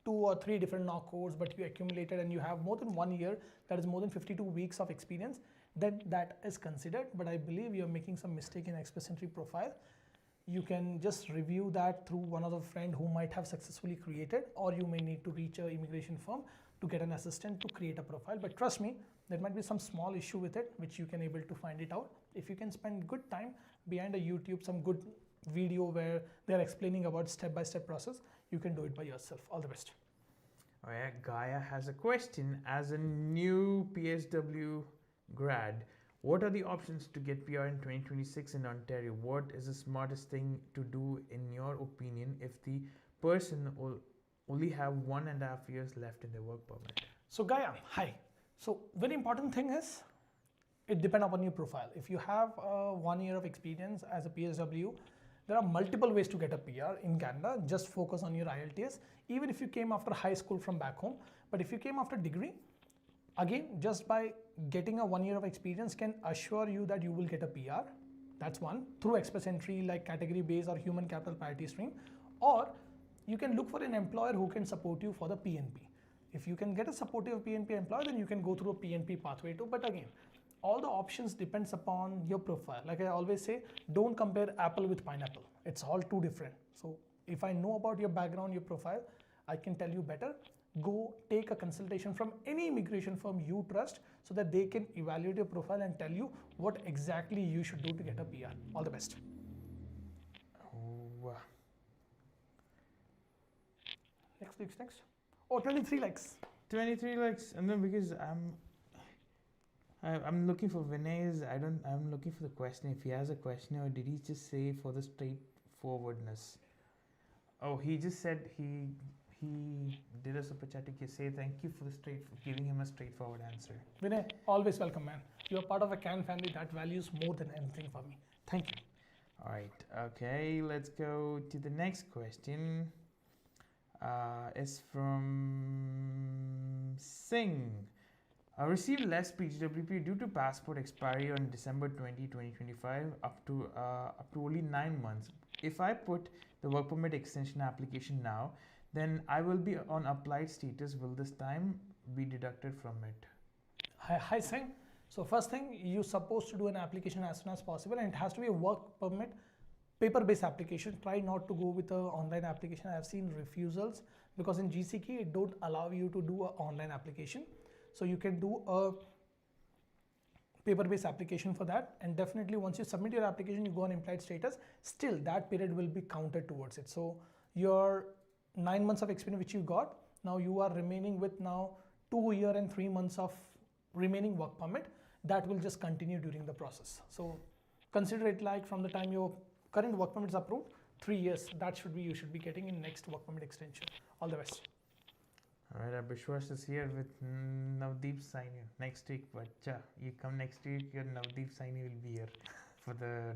2 or 3 different knock codes, but you accumulated and you have more than 1 year, that is more than 52 weeks of experience, then that is considered. But I believe you're making some mistake in express entry profile. You can just review that through one of the friend who might have successfully created, or you may need to reach an immigration firm to get an assistant to create a profile. But trust me, there might be some small issue with it, which you can able to find it out. If you can spend good time behind a YouTube, some good video where they're explaining about step-by-step process, you can do it by yourself. All the best. Oh yeah, Gaia has a question. As a new PSW grad, what are the options to get PR in 2026 in Ontario? What is the smartest thing to do in your opinion if the person will only have 1.5 years left in their work permit? So Gaia, hi. So very important thing is, it depends upon your profile. If you have 1 year of experience as a PSW, there are multiple ways to get a PR in Canada. Just focus on your IELTS. Even if you came after high school from back home, but if you came after degree, again, just by getting a 1 year of experience can assure you that you will get a PR. That's one, through express entry like category base or human capital priority stream, or you can look for an employer who can support you for the PNP. If you can get a supportive PNP employer, then you can go through a PNP pathway too. But again, all the options depends upon your profile. Like I always say, don't compare apple with pineapple. It's all too different. So if I know about your background, your profile, I can tell you better. Go take a consultation from any immigration firm you trust so that they can evaluate your profile and tell you what exactly you should do to get a PR. All the best. Oh, Next. Oh, 23 likes. 23 likes, and then because I'm looking for Vinay's. I'm looking for the question. If he has a question, or did he just say for the straightforwardness? Oh, he just said he did a super chat to say thank you for giving him a straightforward answer. Vinay, always welcome, man. You're part of a CAN family that values more than anything for me. Thank you. All right. Okay. Let's go to the next question. It's from Singh. I received less PGWP due to passport expiry on December 20, 2025 up to only 9 months. If I put the work permit extension application now, then I will be on applied status. Will this time be deducted from it? Hi Singh. So first thing, you're supposed to do an application as soon as possible, and it has to be a work permit paper-based application. Try not to go with an online application. I've seen refusals because in GCK it don't allow you to do an online application. So you can do a paper-based application for that, and definitely once you submit your application, you go on implied status, still that period will be counted towards it. So your 9 months of experience which you got, now you are remaining with now 2 years and 3 months of remaining work permit. That will just continue during the process. So consider it like from the time your current work permit is approved, 3 years, that you should be getting in next work permit extension. All the best. All right, Abhishwas is here with Navdeep Saini next week. But you come next week, your Navdeep Saini will be here for the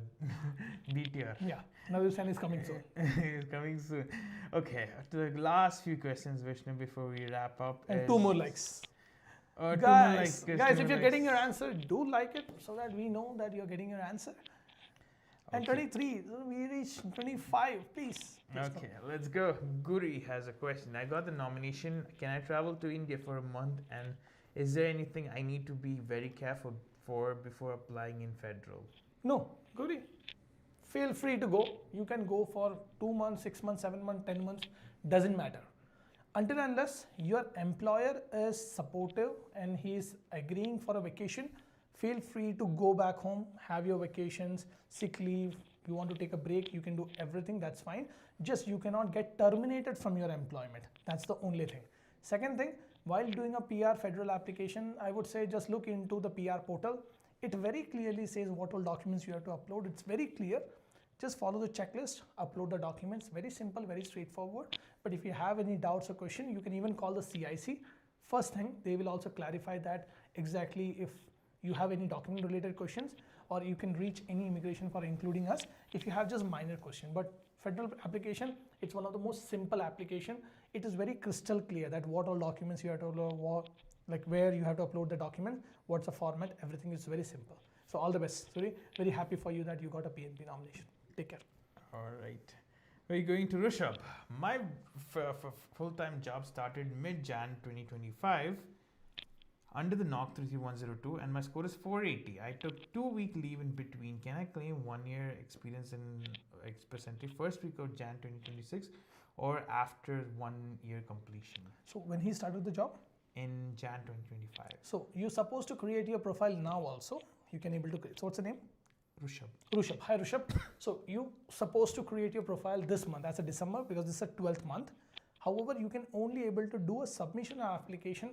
BTR. Yeah, Navdeep Saini is coming soon. He's coming soon. Okay, to the last few questions, Vishnu, before we wrap up. And 2 more likes. Guys, if you're getting your answer, do like it so that we know that you're getting your answer. And 23, we reached 25, please. Okay, let's go. Guri has a question. I got the nomination. Can I travel to India for a month? And is there anything I need to be very careful for before applying in federal? No, Guri. Feel free to go. You can go for 2 months, 6 months, 7 months, 10 months. Doesn't matter. Until unless your employer is supportive and he is agreeing for a vacation, feel free to go back home, have your vacations, sick leave, You want to take a break, you can do everything, that's fine. Just you cannot get terminated from your employment. That's the only thing. Second thing, while doing a PR federal application, I would say just look into the PR portal. It very clearly says what all documents you have to upload. It's very clear. Just follow the checklist, upload the documents. Very simple, very straightforward. But if you have any doubts or question, you can even call the CIC. First thing, they will also clarify that exactly if you have any document related questions, or you can reach any immigration for including us if you have just minor question. But federal application, it's one of the most simple application. It is very crystal clear that what all documents you have to upload, like where you have to upload the document, what's the format, everything is very simple. So all the best, Suri. Very happy for you that you got a PNP nomination. Take care. All right. We're going to Rishabh. My full-time job started mid-Jan 2025 under the NOC 33102 and my score is 480. I took 2-week leave in between. Can I claim 1 year experience in percentage first week of Jan 2026 or after 1 year completion? So when he started the job? In Jan 2025. So you're supposed to create your profile now also. You can able to create. So what's the name? Rishabh. Rishabh. Hi Rishabh. So you supposed to create your profile this month. That's a December because this is a 12th month. However, you can only able to do a submission application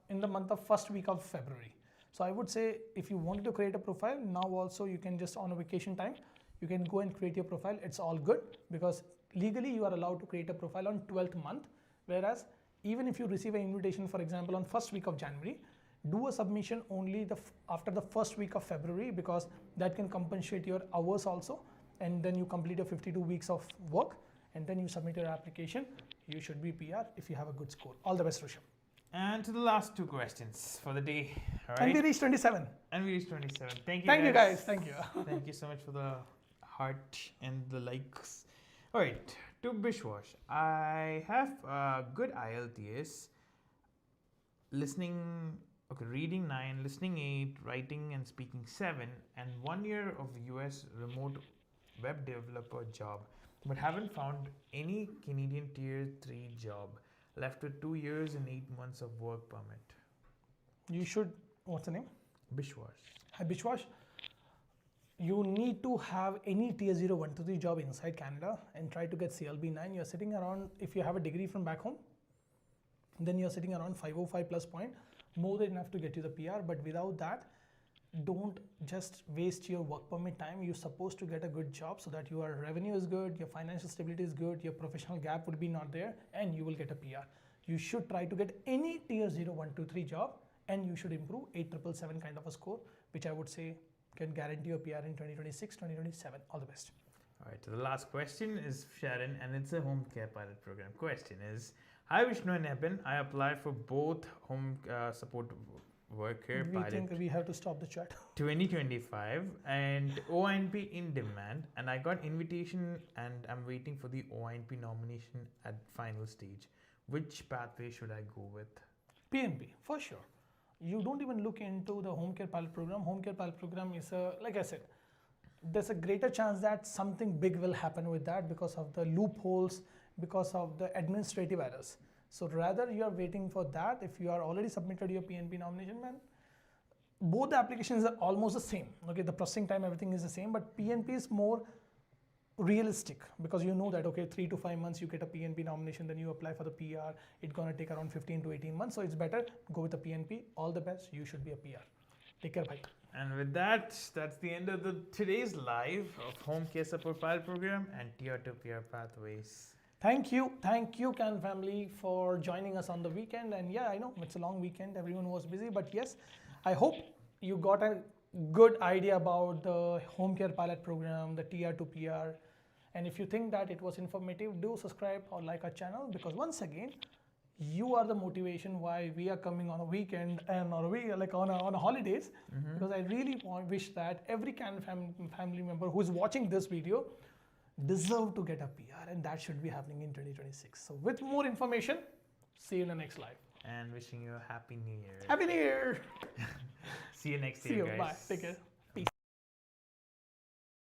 in the month of first week of February. So I would say if you wanted to create a profile now also, you can just on a vacation time, you can go and create your profile. It's all good because legally you are allowed to create a profile on 12th month. Whereas even if you receive an invitation, for example, on first week of January, do a submission only after the first week of February because that can compensate your hours also. And then you complete your 52 weeks of work and then you submit your application. You should be PR if you have a good score. All the best, Rishabh. And to the last 2 questions for the day. All right. And we reached 27. And we reached 27. Thank you. Thank you guys. Thank you. Thank you so much for the heart and the likes. All right. To Bishwash, I have good IELTS, reading 9, listening 8, writing and speaking 7, and 1 year of US remote web developer job, but haven't found any Canadian tier 3 job. Left with 2 years and 8 months of work permit. You should, what's the name? Bishwash. Hi Bishwash. You need to have any tier 0, 1 to 3 job inside Canada and try to get CLB 9. You're sitting around, if you have a degree from back home, then you're sitting around 505 plus point, more than enough to get you the PR. But without that, don't just waste your work permit time. You're supposed to get a good job so that your revenue is good, your financial stability is good, your professional gap would be not there, and you will get a PR. You should try to get any tier 0, 1 to 3 job, and you should improve 8777 kind of a score, which I would say can guarantee a PR in 2026, 2027. All the best. All right, so the last question is Sharon, and it's a home care pilot program. Question is, hi Vishnu and Eben, I applied for both home support worker We pilot think we have to stop the chat. 2025 and OINP in demand, and I got invitation and I'm waiting for the OINP nomination at final stage. Which pathway should I go with? PNP, for sure. You don't even look into the home care pilot program. Home care pilot program is like I said, there's a greater chance that something big will happen with that because of the loopholes, because of the administrative errors. So rather you are waiting for that. If you are already submitted your PNP nomination, man, both the applications are almost the same. Okay, the processing time, everything is the same, but PNP is more realistic because you know that, okay, 3 to 5 months you get a PNP nomination, then you apply for the PR. It's gonna take around 15 to 18 months. So it's better, go with the PNP. All the best, you should be a PR. Take care, bye. And with that, that's the end of today's live of Home Care Support Pilot Program and Tier 2 PR Pathways. Thank you, Can family, for joining us on the weekend. And yeah, I know it's a long weekend, everyone was busy, but yes, I hope you got a good idea about the home care pilot program, the Tier 2 PR. And if you think that it was informative, do subscribe or like our channel, because once again, you are the motivation why we are coming on a weekend and on a holidays. Because I really wish that every Can family member who is watching this video deserve to get a PR, and that should be happening in 2026. So with more information, see you in the next live. And wishing you a Happy New Year. Happy New Year. See you next See year, you. guys. Bye. Take care.